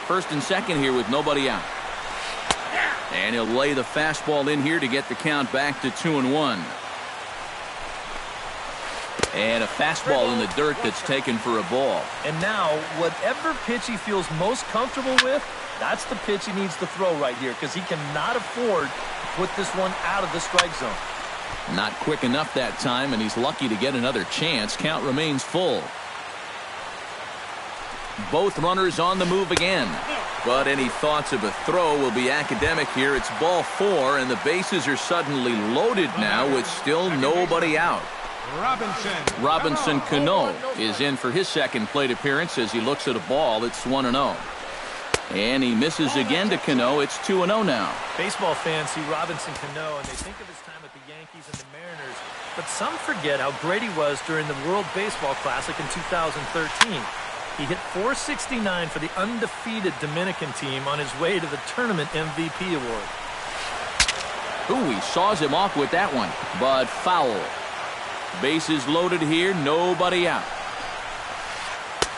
First and second here with nobody out. And he'll lay the fastball in here to get the count back to 2-1. And a fastball in the dirt that's taken for a ball. And now, whatever pitch he feels most comfortable with, that's the pitch he needs to throw right here, because he cannot afford to put this one out of the strike zone. Not quick enough that time, and he's lucky to get another chance. Count remains full. Both runners on the move again. But any thoughts of a throw will be academic here. It's ball 4, and the bases are suddenly loaded now with still nobody out. Robinson Cano is in for his second plate appearance as he looks at a ball. It's 1-0. And he misses again to Cano. It's 2-0 now. Baseball fans see Robinson Cano, and they think of his time with the Yankees and the Mariners. But some forget how great he was during the World Baseball Classic in 2013. He hit .469 for the undefeated Dominican team on his way to the tournament MVP award. Ooh, he saws him off with that one, but foul. Bases loaded here, nobody out.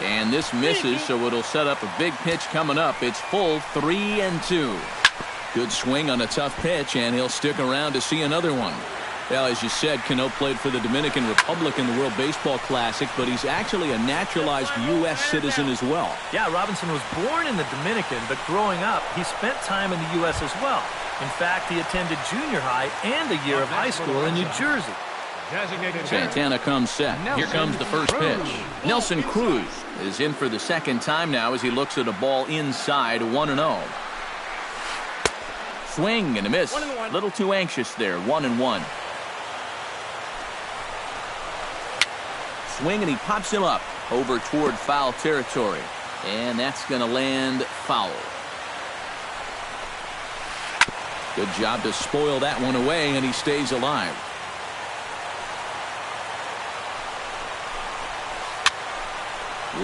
And this misses, so it'll set up a big pitch coming up. It's full 3-2. Good swing on a tough pitch, and he'll stick around to see another one. Well, as you said, Cano played for the Dominican Republic in the World Baseball Classic, but he's actually a naturalized U.S. citizen as well. Yeah, Robinson was born in the Dominican, but growing up, he spent time in the U.S. as well. In fact, he attended junior high and a year of high school in New Jersey. Santana comes set. Here comes the first pitch. Nelson Cruz is in for the second time now as he looks at a ball inside, 1-0. Swing and a miss. A little too anxious there, 1-1. Swing and he pops him up over toward foul territory. And that's going to land foul. Good job to spoil that one away, and he stays alive.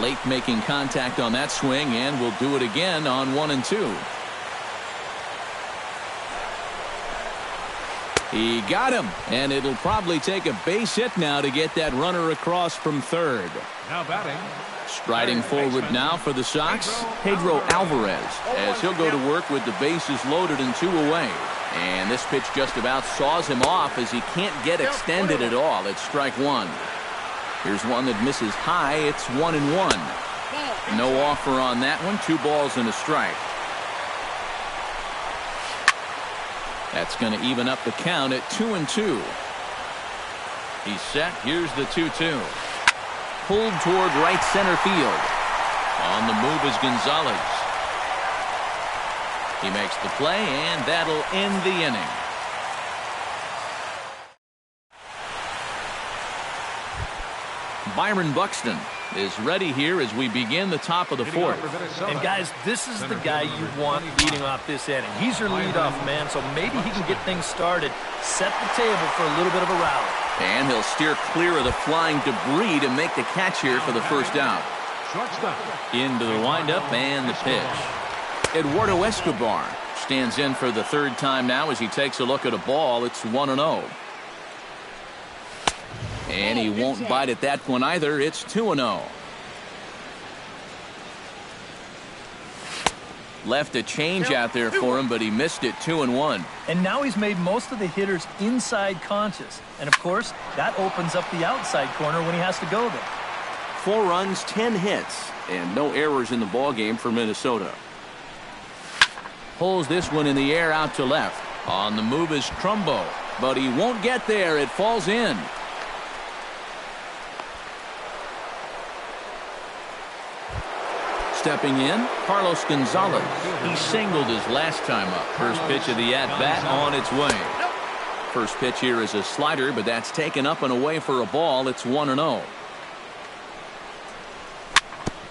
Late making contact on that swing, and will do it again on 1-2. He got him, and it'll probably take a base hit now to get that runner across from third. Now batting. Striding forward now for the Sox, Pedro Alvarez, as he'll go to work with the bases loaded and 2 away. And this pitch just about saws him off as he can't get extended at all. It's strike 1. Here's one that misses high. It's 1-1. No offer on that one. 2 balls and a strike. That's going to even up the count at 2-2. He's set. Here's the 2-2. Pulled toward right center field. On the move is Gonzalez. He makes the play, and that'll end the inning. Byron Buxton is ready here as we begin the top of the 4th. And guys, this is the guy you want leading off this inning. He's your leadoff man, so maybe he can get things started, set the table for a little bit of a rally. And he'll steer clear of the flying debris to make the catch here for the first out. Into the windup and the pitch. Eduardo Escobar stands in for the 3rd time now as he takes a look at a ball. It's 1-0. And he won't bite at that one either. It's 2-0. Left a change out there for him, but he missed it. 2-1. And now he's made most of the hitters inside conscious. And, of course, that opens up the outside corner when he has to go there. 4 runs, 10 hits, and no errors in the ballgame for Minnesota. Pulls this one in the air out to left. On the move is Trumbo, but he won't get there. It falls in. Stepping in, Carlos Gonzalez. He singled his last time up. First pitch of the at-bat on its way. first pitch here is a slider, but that's taken up and away for a ball. It's 1-0.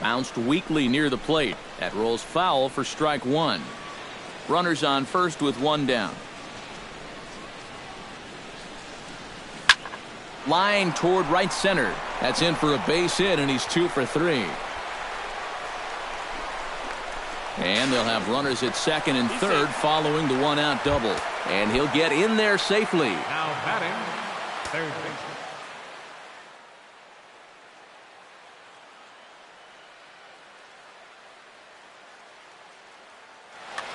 Bounced weakly near the plate. That rolls foul for strike one. Runners on first with one down. Line toward right center. That's in for a base hit, and he's 2 for 3. And they'll have runners at second and third following the one-out double. And he'll get in there safely. Now batting, third baseman.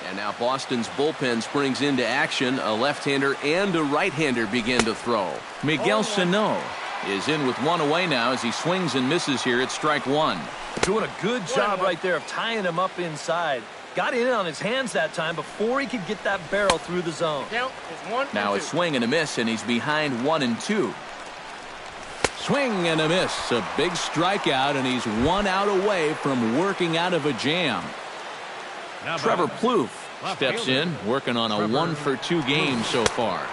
And now Boston's bullpen springs into action. A left-hander and a right-hander begin to throw. Miguel Sano is in with one away now as he swings and misses here at strike one. Doing a good job right there of tying him up inside. Got in on his hands that time before he could get that barrel through the zone. Now a swing and a miss, and he's behind 1-2. Swing and a miss. A big strikeout, and he's 1 out away from working out of a jam. Trevor Plouffe steps in, working on a 1-for-2 game so far.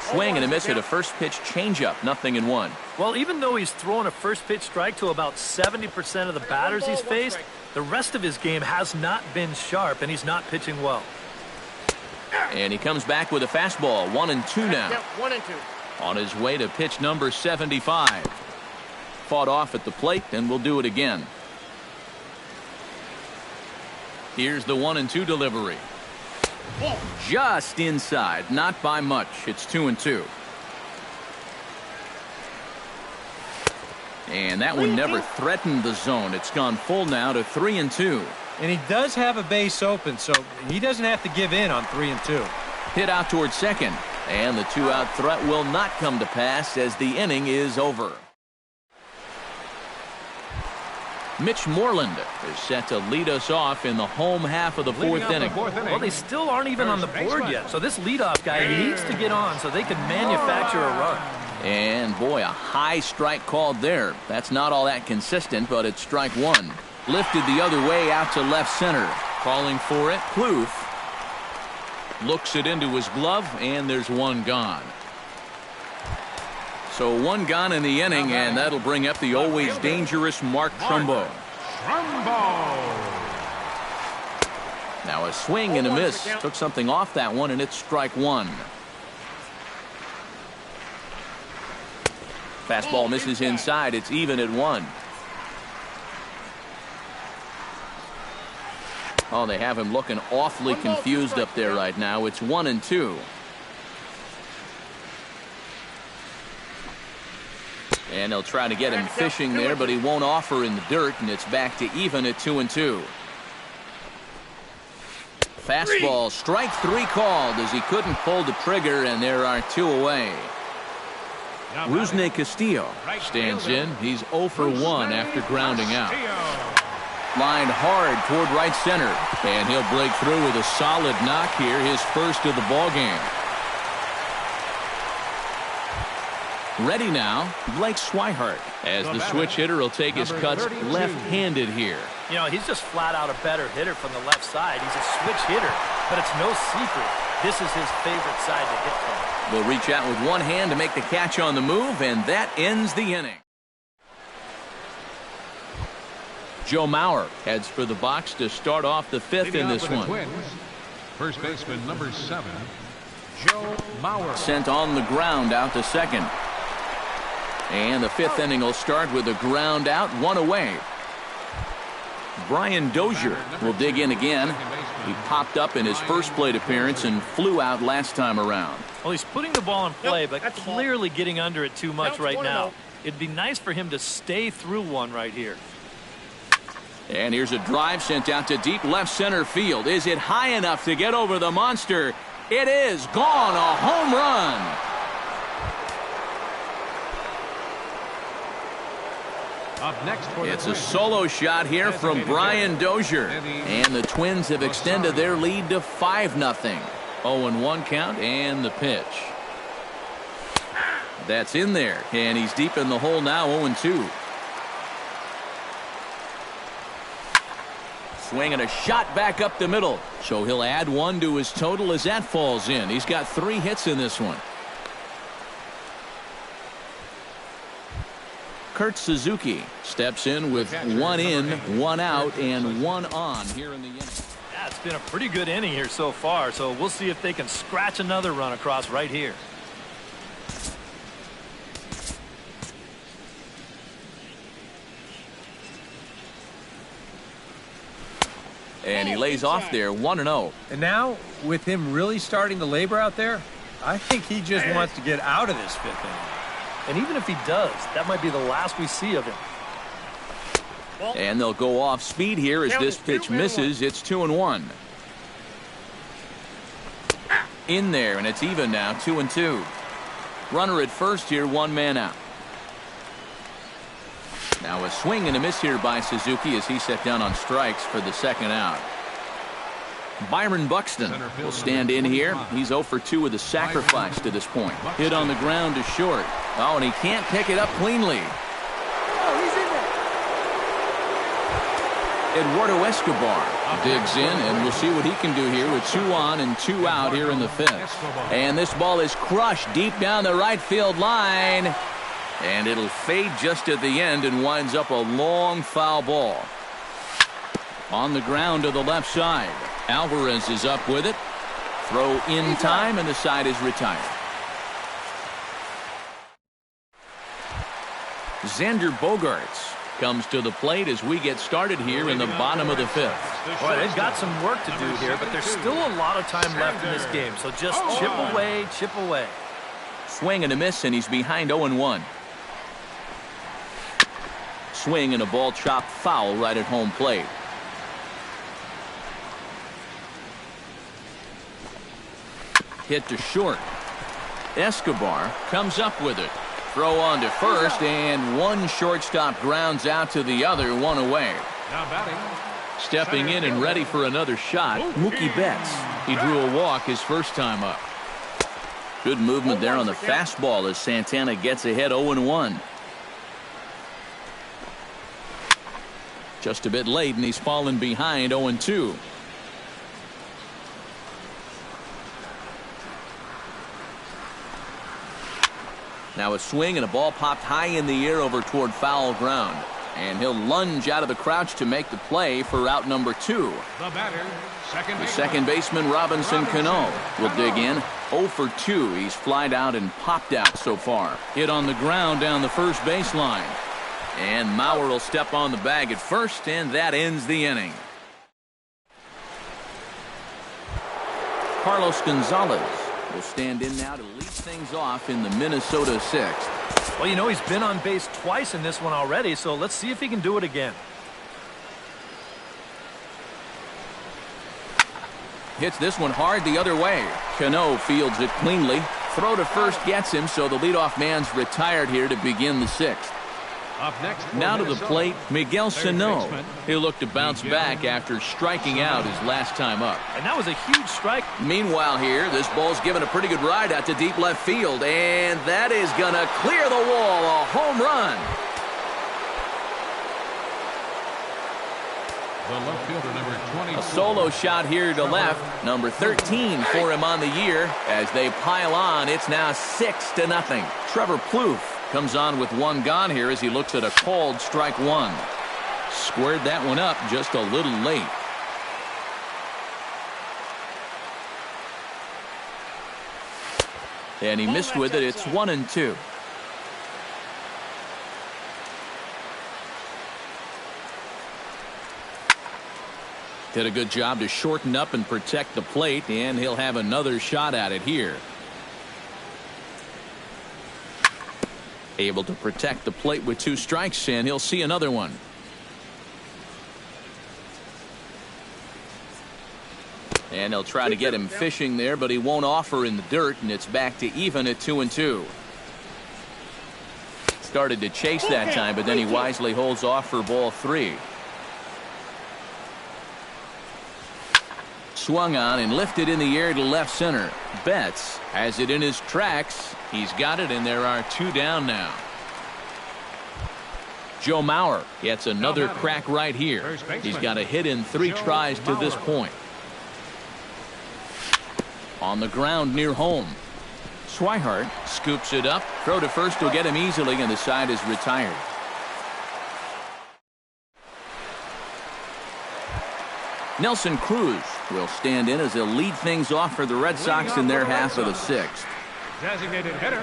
Swing and a miss at a first pitch changeup, 0-1. Well, even though he's thrown a first pitch strike to about 70% of the batters he's faced, the rest of his game has not been sharp, and he's not pitching well. And he comes back with a fastball, 1-2 now. 1-2. On his way to pitch number 75. Fought off at the plate, and will do it again. Here's the 1-2 delivery. Just inside, not by much. It's 2-2. And that one never threatened the zone. It's gone full now to 3-2. And he does have a base open, so he doesn't have to give in on 3-2. Hit out towards second. And the 2-out threat will not come to pass as the inning is over. Mitch Moreland is set to lead us off in the home half of the fourth inning. Well, they still aren't even on the board yet, so this leadoff guy needs to get on so they can manufacture a run. And boy, a high strike called there. That's not all that consistent, but it's strike one. Lifted the other way out to left center. Calling for it, Plouffe. Looks it into his glove, and there's one gone. So one gone in the inning, and that'll bring up the always dangerous Mark Trumbo. Now a swing and a miss. Took something off that one, and it's strike one. Fastball misses inside. It's even at 1. Oh, they have him looking awfully confused up there right now. It's 1-2. And they'll try to get him fishing there, but he won't offer in the dirt, and it's back to even at 2-2. Fastball, strike 3 called as he couldn't pull the trigger, and there are 2 away. Rusney Castillo stands in. He's 0 for 1 after grounding out. Lined hard toward right center, and he'll break through with a solid knock here, his first of the ball game. Ready now, Blake Swihart, as the switch hitter will take his cuts left-handed here. You know, he's just flat out a better hitter from the left side. He's a switch hitter, but it's no secret this is his favorite side to hit from. Will reach out with one hand to make the catch on the move, and that ends the inning. Joe Mauer heads for the box to start off the 5th in this one. Twins, first baseman number 7, Joe Mauer. Sent on the ground out to second. And the 5th inning will start with a ground out, 1 away. Brian Dozier will dig in again. He popped up in his first plate appearance and flew out last time around. Well, he's putting the ball in play, but clearly getting under it too much right now. It'd be nice for him to stay through one right here. And here's a drive sent out to deep left center field. Is it high enough to get over the monster? It is gone, a home run. Up next for it's a solo shot here from Brian Dozier. And the Twins have extended their lead to 5-0. 0-1 count and the pitch. That's in there. And he's deep in the hole now, 0-2. Swinging a shot back up the middle. So he'll add 1 to his total as that falls in. He's got 3 hits in this one. Kurt Suzuki steps in with 1 in, 1 out, and 1 on here in the inning. Yeah, it's been a pretty good inning here so far, so we'll see if they can scratch another run across right here. And he lays off there 1-0. And now, with him really starting to labor out there, I think he just wants to get out of this 5th inning. And even if he does, that might be the last we see of him. And they'll go off speed here as this pitch misses. It's 2-1. In there, and it's even now, 2-2. Runner at first here, 1 man out. Now a swing and a miss here by Suzuki as he set down on strikes for the 2nd out. Byron Buxton will stand in here. He's 0 for 2 with a sacrifice to this point. Hit on the ground to short. Oh, and he can't pick it up cleanly. Oh, he's in there. Eduardo Escobar digs in, and we'll see what he can do here with 2 on and 2 out here in the 5th. And this ball is crushed deep down the right field line. And it'll fade just at the end and winds up a long foul ball. On the ground to the left side. Alvarez is up with it. Throw in time, and the side is retired. Xander Bogaerts comes to the plate as we get started here in the bottom of the 5th. Boy, they've got some work to do here, but there's still a lot of time left in this game. So just chip away, chip away. Swing and a miss, and he's behind 0-1. Swing and a ball chopped foul right at home plate. Hit to short. Escobar comes up with it. Throw on to first, and one shortstop grounds out to the other, 1 away. Now batting. Stepping in and ready for another shot, Mookie Betts. He drew a walk his first time up. Good movement there on the fastball as Santana gets ahead 0-1. Just a bit late, and he's fallen behind 0-2. Now a swing and a ball popped high in the air over toward foul ground. And he'll lunge out of the crouch to make the play for out number 2. The batter, the second baseman Robinson Cano will dig in. 0 for 2. He's flied out and popped out so far. Hit on the ground down the first baseline. And Mauer will step on the bag at first, and that ends the inning. Carlos Gonzalez will stand in now to lead things off in the Minnesota 6th. Well, you know, he's been on base twice in this one already, so let's see if he can do it again. Hits this one hard the other way. Cano fields it cleanly. Throw to first gets him, so the leadoff man's retired here to begin the 6th. Up next now to the plate, Miguel Sano. He'll look to bounce back after striking out his last time up. And that was a huge strike. Meanwhile here, this ball's given a pretty good ride out to deep left field, and that is going to clear the wall. A home run. The left fielder, number 24. A solo shot here to left, number 13 for him on the year. As they pile on, it's now 6-0. Trevor Plouffe comes on with 1 gone here as he looks at a called strike 1. Squared that one up just a little late. And he missed with it. It's 1-2. Did a good job to shorten up and protect the plate, and he'll have another shot at it here. Able to protect the plate with 2 strikes, and he'll see another one. And they'll try to get him fishing there, but he won't offer in the dirt, and it's back to even at 2-2. Started to chase that time, but then he wisely holds off for ball 3. Swung on and lifted in the air to left center. Betts has it in his tracks. He's got it, and there are 2 down now. Joe Mauer gets another crack right here. He's got a hit in 3 tries to this point. On the ground near home. Swihart scoops it up. Throw to first will get him easily, and the side is retired. Nelson Cruz will stand in as he'll lead things off for the Red Sox in their half of the sixth. Designated hitter,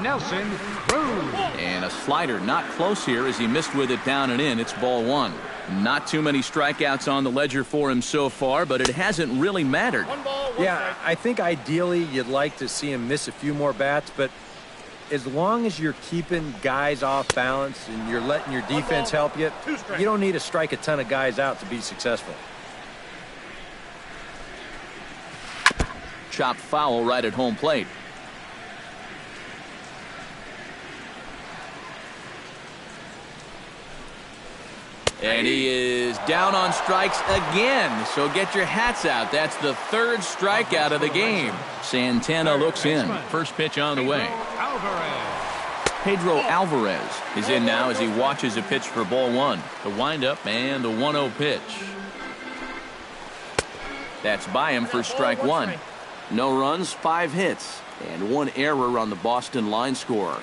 Nelson Cruz. And a slider not close here as he missed with it down and in. It's ball one. Not too many strikeouts on the ledger for him so far, but it hasn't really mattered. Yeah, I think ideally you'd like to see him miss a few more bats, but as long as you're keeping guys off balance and you're letting your defense help you, you don't need to strike a ton of guys out to be successful. Chopped foul right at home plate. And he is down on strikes again. So get your hats out. That's the third strikeout of the game. Santana looks in. First pitch on the way. Pedro Alvarez is in now as he watches a pitch for ball one. The windup and the 1-0 pitch. That's by him for strike one. No runs, 5 hits, and 1 error on the Boston line score.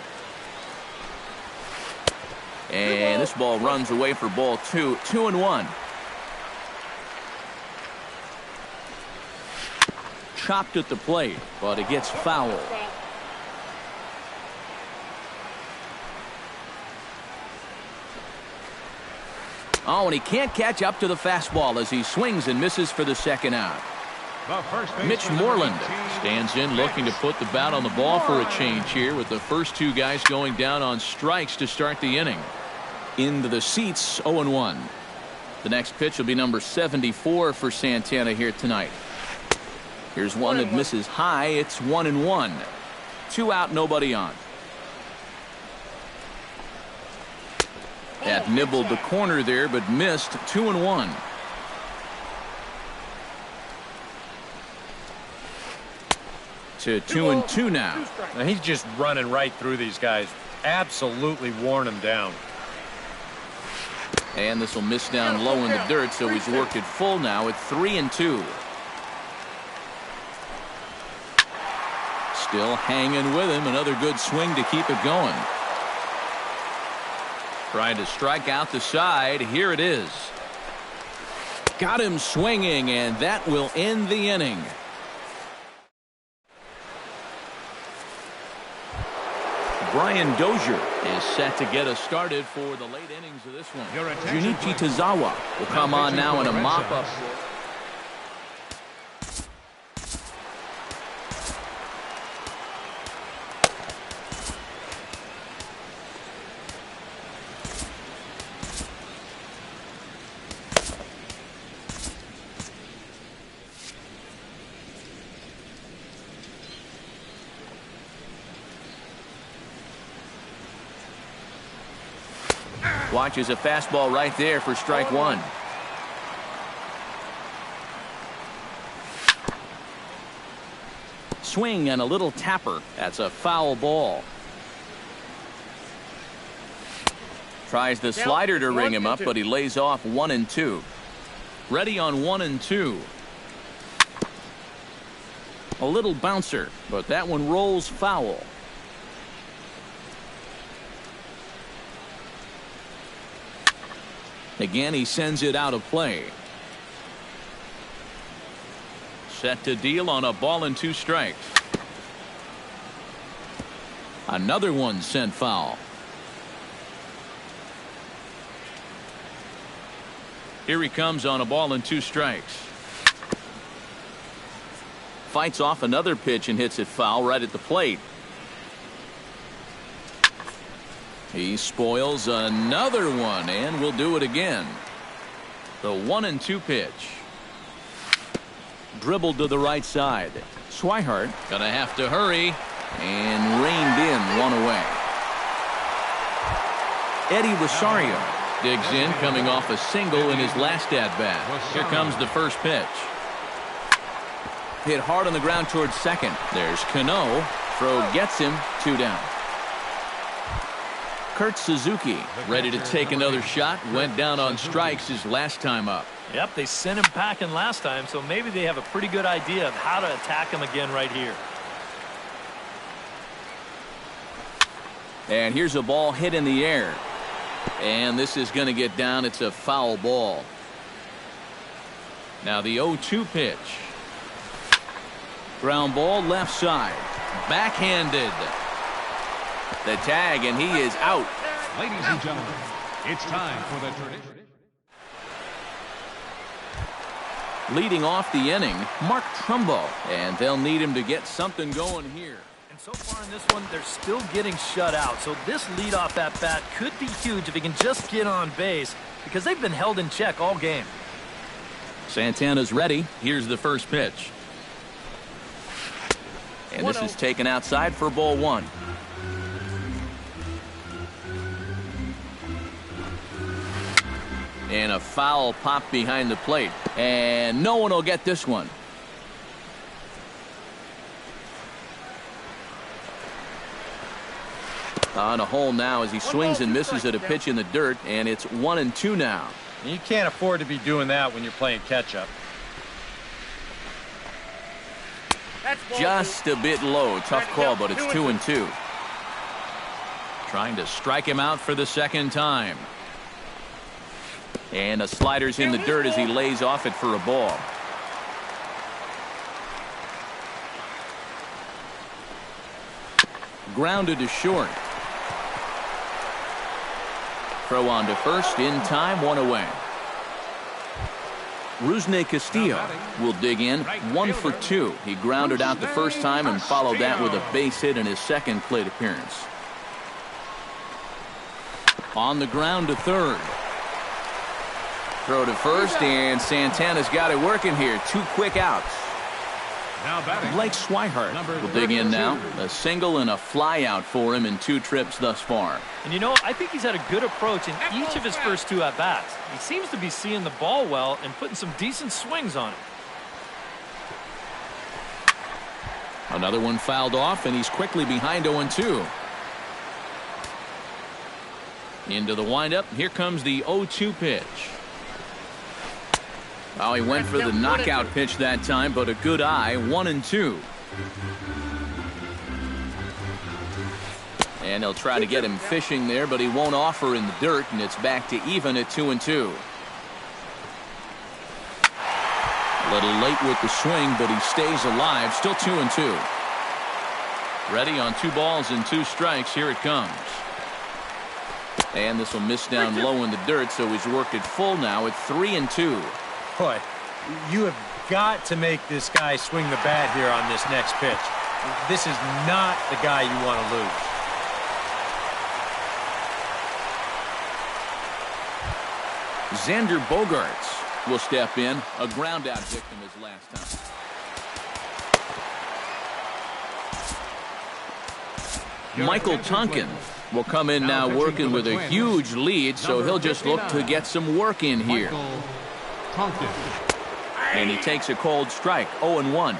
And this ball runs away for ball two. 2-1. Chopped at the plate, but it gets foul. Oh, and he can't catch up to the fastball as he swings and misses for the second out. Mitch Moreland stands in looking to put the bat on the ball for a change here with the first 2 guys going down on strikes to start the inning. Into the seats, 0-1. The next pitch will be number 74 for Santana here tonight. Here's one that misses high. It's 1-1. 2 out, nobody on. That nibbled the corner there, but missed. 2-1. To 2-2 now. Now he's just running right through these guys. Absolutely worn them down. And this will miss down low in the dirt, so he's worked it full now at 3-2. Still hanging with him. Another good swing to keep it going. Trying to strike out the side. Here it is. Got him swinging, and that will end the inning. Brian Dozier is set to get us started for the late innings of this one. Junichi Tazawa will come on now in a mop-up. Watches a fastball right there for strike one. Swing and a little tapper. That's a foul ball. Tries the slider to ring him up, but he lays off 1-2. Ready on 1-2. A little bouncer, but that one rolls foul. Again, he sends it out of play. Set to deal on a ball and 2 strikes. Another one sent foul. Here he comes on a ball and 2 strikes. Fights off another pitch and hits it foul right at the plate. He spoils another one and will do it again. The 1-2 pitch. Dribbled to the right side. Swihart gonna have to hurry and reined in 1 away. Eddie Rosario digs in, coming off a single in his last at-bat. Here comes the first pitch. Hit hard on the ground towards second. There's Cano. Throw gets him. 2 down. Kurt Suzuki ready to take another shot. Went down on strikes his last time up. Yep, they sent him packing last time, so maybe they have a pretty good idea of how to attack him again right here. And here's a ball hit in the air. And this is going to get down. It's a foul ball. Now the 0-2 pitch. Ground ball left side. Backhanded. The tag, and he is out. Ladies and gentlemen, it's time for the tradition. Leading off the inning, Mark Trumbo, and they'll need him to get something going here. And so far in this one, they're still getting shut out. So this leadoff at bat could be huge if he can just get on base, because they've been held in check all game. Santana's ready. Here's the first pitch. And this is taken outside for ball one. And a foul pop behind the plate. And no one will get this one. On a hole now as he swings and misses at a pitch in the dirt. And it's 1-2 now. You can't afford to be doing that when you're playing catch-up. Just a bit low. Tough call, but it's 2-2. Trying to strike him out for the second time. And a slider's in the dirt as he lays off it for a ball. Grounded to short. Throw on to first in time, one away. Rusney Castillo will dig in, 1 for 2. He grounded out the first time and followed that with a base hit in his second plate appearance. On the ground to third. Throw to first, and Santana's got it working here. 2 quick outs. Blake Swihart will dig in now. A single and a fly out for him in 2 trips thus far. And you know, I think he's had a good approach in each of his first 2 at-bats. He seems to be seeing the ball well and putting some decent swings on it. Another one fouled off, and he's quickly behind 0-2. Into the windup. Here comes the 0-2 pitch. Oh, he went for the knockout pitch that time, but a good eye, 1-2. And they'll try to get him fishing there, but he won't offer in the dirt, and it's back to even at 2-2. A little late with the swing, but he stays alive, still 2-2. Ready on 2 balls and 2 strikes. Here it comes. And this will miss down low in the dirt, so he's worked it full now at 3-2. Boy, you have got to make this guy swing the bat here on this next pitch. This is not the guy you want to lose. Xander Bogaerts will step in, a ground-out victim his last time. Michael Tonkin will come in now working with a huge lead, so he'll just look to get some work in here. And he takes a cold strike, 0-1.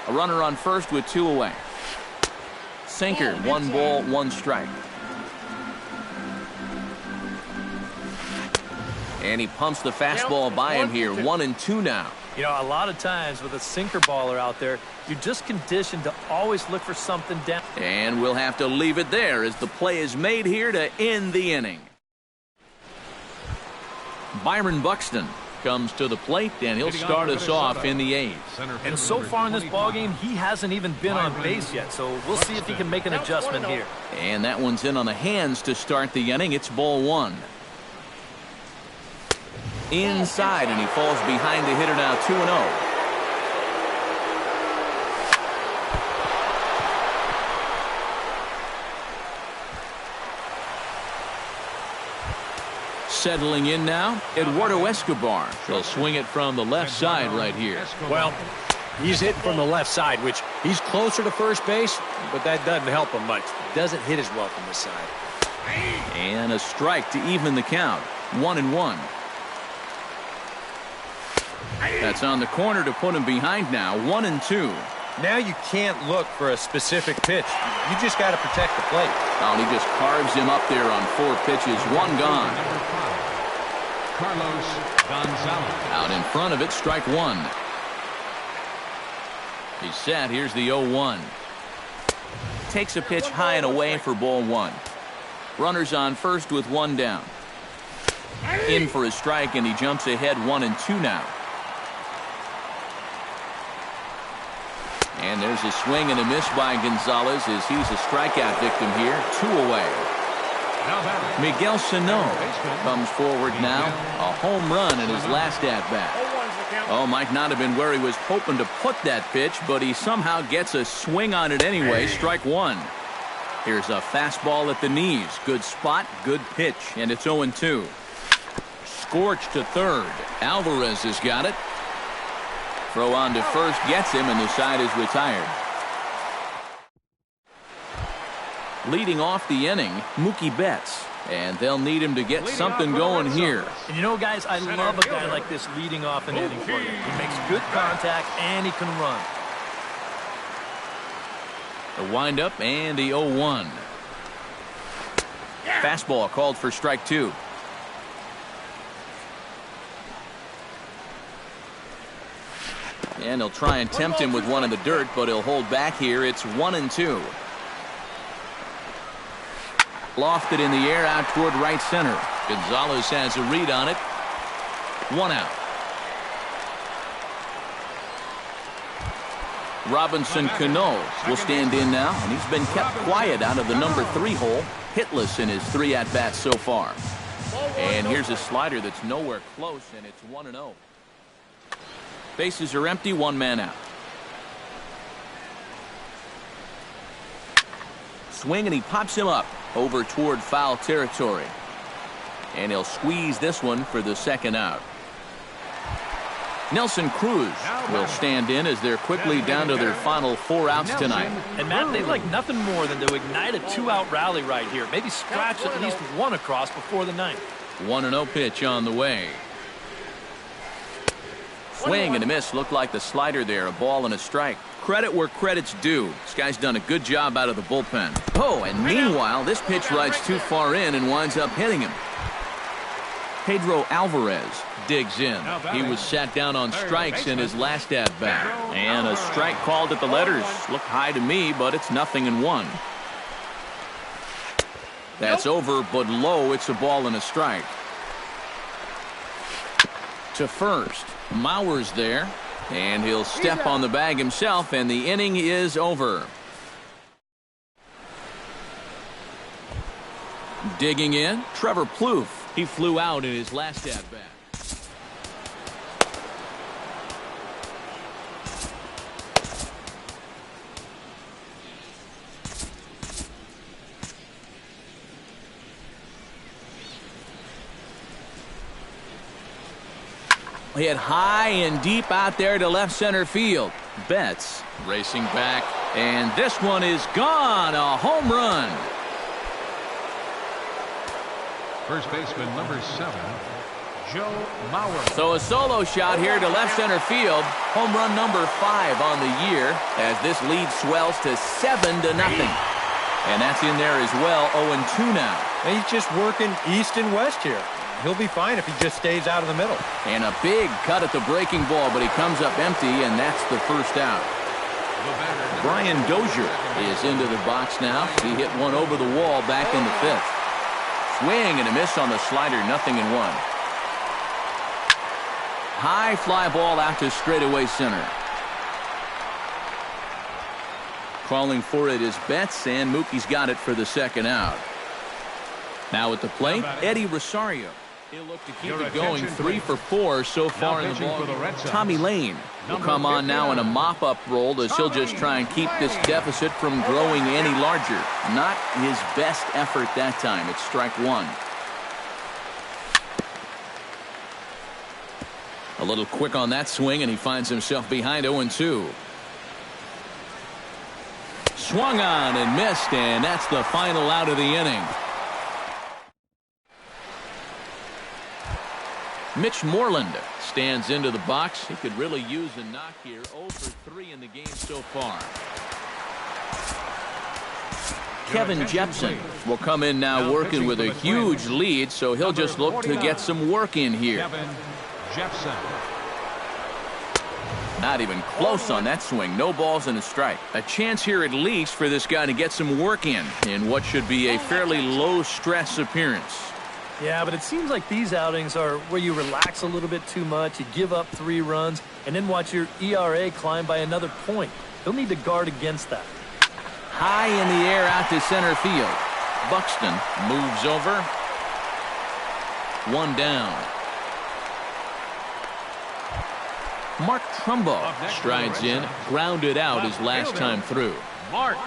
A runner on first with 2 away. Sinker, 1 ball, 1 strike. And he pumps the fastball by him here, 1-2 now. You know, a lot of times with a sinker baller out there, you're just conditioned to always look for something down. And we'll have to leave it there as the play is made here to end the inning. Byron Buxton comes to the plate, and he'll start us off in the 8th. And so far in this ballgame, he hasn't even been on base yet, so we'll see if he can make an adjustment here. And that one's in on the hands to start the inning. It's ball 1. Inside, and he falls behind the hitter now, 2-0. Settling in now, Eduardo Escobar. He'll swing it from the left side right here. Well, he's hitting from the left side, which he's closer to first base, but that doesn't help him much. Doesn't hit as well from this side. And a strike to even the count, 1-1. That's on the corner to put him behind now, 1-2. Now you can't look for a specific pitch. You just got to protect the plate. Oh, and he just carves him up there on 4 pitches, 1 gone. Carlos Gonzalez. Out in front of it, strike 1. He's set. Here's the 0-1. Takes a pitch high and away for ball 1. Runners on first with 1 down. In for his strike, and he jumps ahead 1-2 now. And there's a swing and a miss by Gonzalez as he's a strikeout victim here. 2 away. Miguel Sano comes forward now. A home run in his last at-bat. Oh, might not have been where he was hoping to put that pitch, but he somehow gets a swing on it anyway. Strike 1. Here's a fastball at the knees. Good spot, good pitch, and it's 0-2. Scorched to third. Alvarez has got it. Throw on to first gets him, and the side is retired. Leading off the inning, Mookie Betts. And they'll need him to get something going here. And you know, guys, I love a guy like this leading off an inning for you. He makes good contact, and he can run. The windup and the 0-1. Fastball called for strike 2. And he'll try and tempt him with one in the dirt, but he'll hold back here. It's 1-2. Lofted in the air out toward right center. Gonzalez has a read on it. 1 out. Robinson Cano will stand in now, and he's been kept quiet out of the number 3 hole. Hitless in his 3 at-bats so far. And here's a slider that's nowhere close, and it's 1-0. Bases are empty, 1 man out. Swing, and he pops him up over toward foul territory. And he'll squeeze this one for the 2nd out. Nelson Cruz will stand in as they're quickly down to their final 4 outs tonight. And Matt, they'd like nothing more than to ignite a 2-out rally right here. Maybe scratch at least 1 across before the 9th. 1-0 pitch on the way. Swing and a miss. Looked like the slider there. A ball and a strike. Credit where credit's due. This guy's done a good job out of the bullpen. Oh, and meanwhile, this pitch rides too far in and winds up hitting him. Pedro Alvarez digs in. He was sat down on strikes in his last at-bat. And a strike called at the letters. Looked high to me, but it's 0-1. That's over, but low. It's a ball and a strike. To first. Mauer's there, and he'll step on the bag himself, and the inning is over. Digging in, Trevor Plouffe. He flew out in his last at-bat. Hit high and deep out there to left center field. Betts racing back, and this one is gone. A home run. First baseman number 7, Joe Mauer. So a solo shot here to left center field. Home run number 5 on the year as this lead swells to 7-0. And that's in there as well. 0-2 now. And he's just working east and west here. He'll be fine if he just stays out of the middle. And a big cut at the breaking ball, but he comes up empty, and that's the first out. Brian Dozier is into the box now. He hit one over the wall back in the 5th. Swing and a miss on the slider, 0-1. High fly ball out to straightaway center. Calling for it is Betts, and Mookie's got it for the 2nd out. Now at the plate, Eddie Rosario. He'll look to keep it going. 3 for 4 so far in the ball. Tommy Lane will come on now in a mop-up role as he'll just try and keep this deficit from growing any larger. Not his best effort that time. It's strike 1. A little quick on that swing, and he finds himself behind 0-2. Swung on and missed, and that's the final out of the inning. Mitch Moreland stands into the box. He could really use a knock here. 0 for 3 in the game so far. Kevin Jepson will come in now working with a huge lead, so he'll just look to get some work in here. Kevin Jepson. Not even close on that swing. No balls and a strike. A chance here at least for this guy to get some work in what should be a fairly low-stress appearance. Yeah, but it seems like these outings are where you relax a little bit too much. You give up 3 runs and then watch your ERA climb by another point. He'll need to guard against that. High in the air out to center field. Buxton moves over. One down. Mark Trumbo strides in, grounded out his last time through. Mark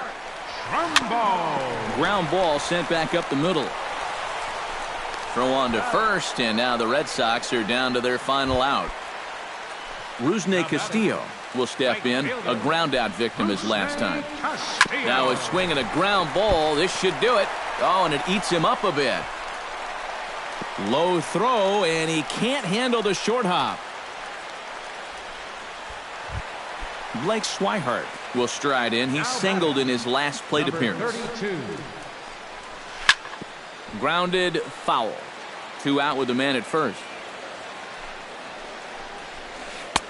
Trumbo. Ground ball sent back up the middle. Throw on to first, and now the Red Sox are down to their final out. Rusney Castillo will step in, a ground out victim his last time. Now a swing and a ground ball. This should do it. Oh, and it eats him up a bit. Low throw, and he can't handle the short hop. Blake Swihart will stride in. He singled in his last plate appearance. 32. Grounded foul. 2 out with the man at first.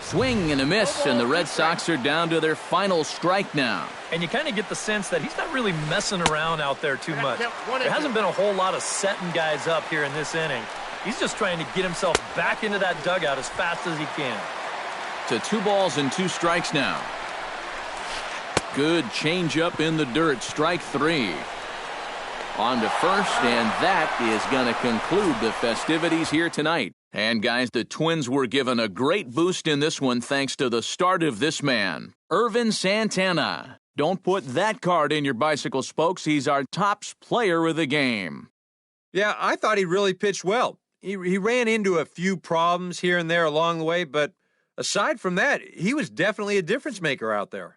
Swing and a miss, and the Red Sox are down to their final strike now. And you kind of get the sense that he's not really messing around out there too much. There hasn't been a whole lot of setting guys up here in this inning. He's just trying to get himself back into that dugout as fast as he can. To 2 balls and 2 strikes now. Good changeup in the dirt. Strike 3. On to first, and that is going to conclude the festivities here tonight. And guys, the Twins were given a great boost in this one thanks to the start of this man, Irvin Santana. Don't put that card in your bicycle spokes. He's our tops player of the game. Yeah, I thought he really pitched well. He ran into a few problems here and there along the way, but aside from that, he was definitely a difference maker out there.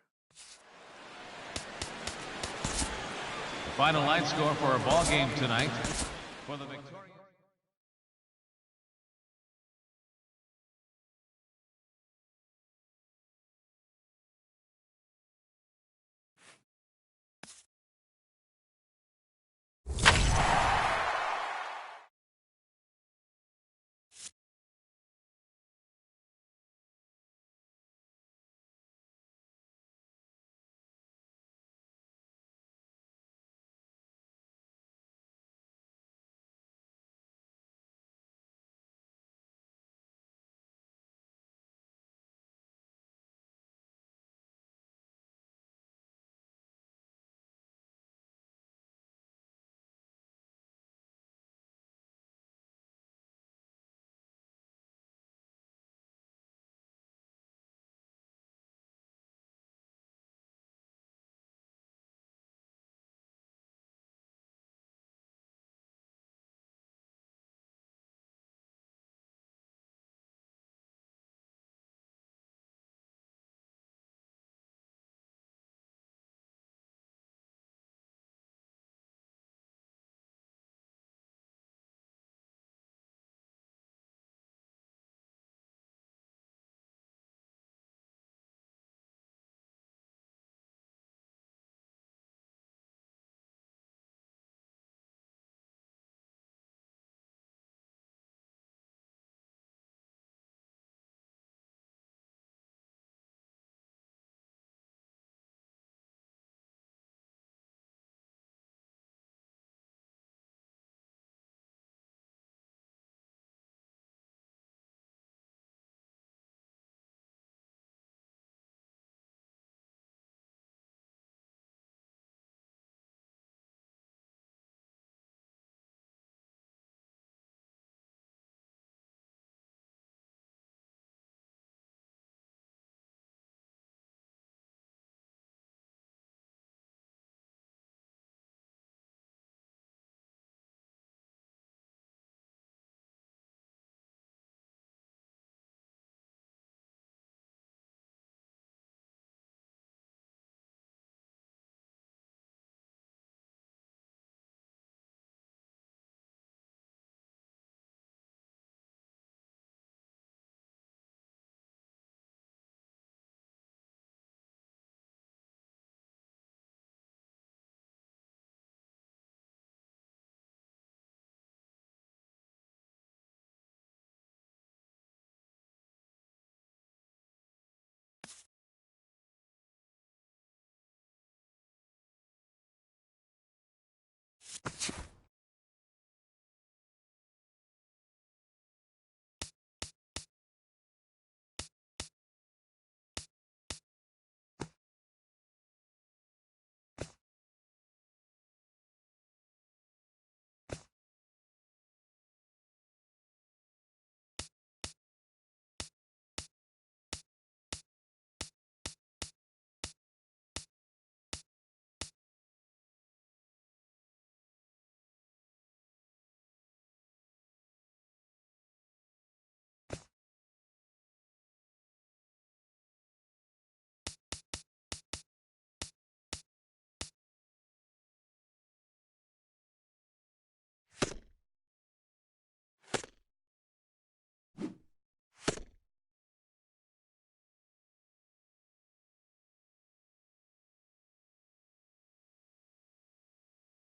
Final line score for our ball game tonight. For the victorious.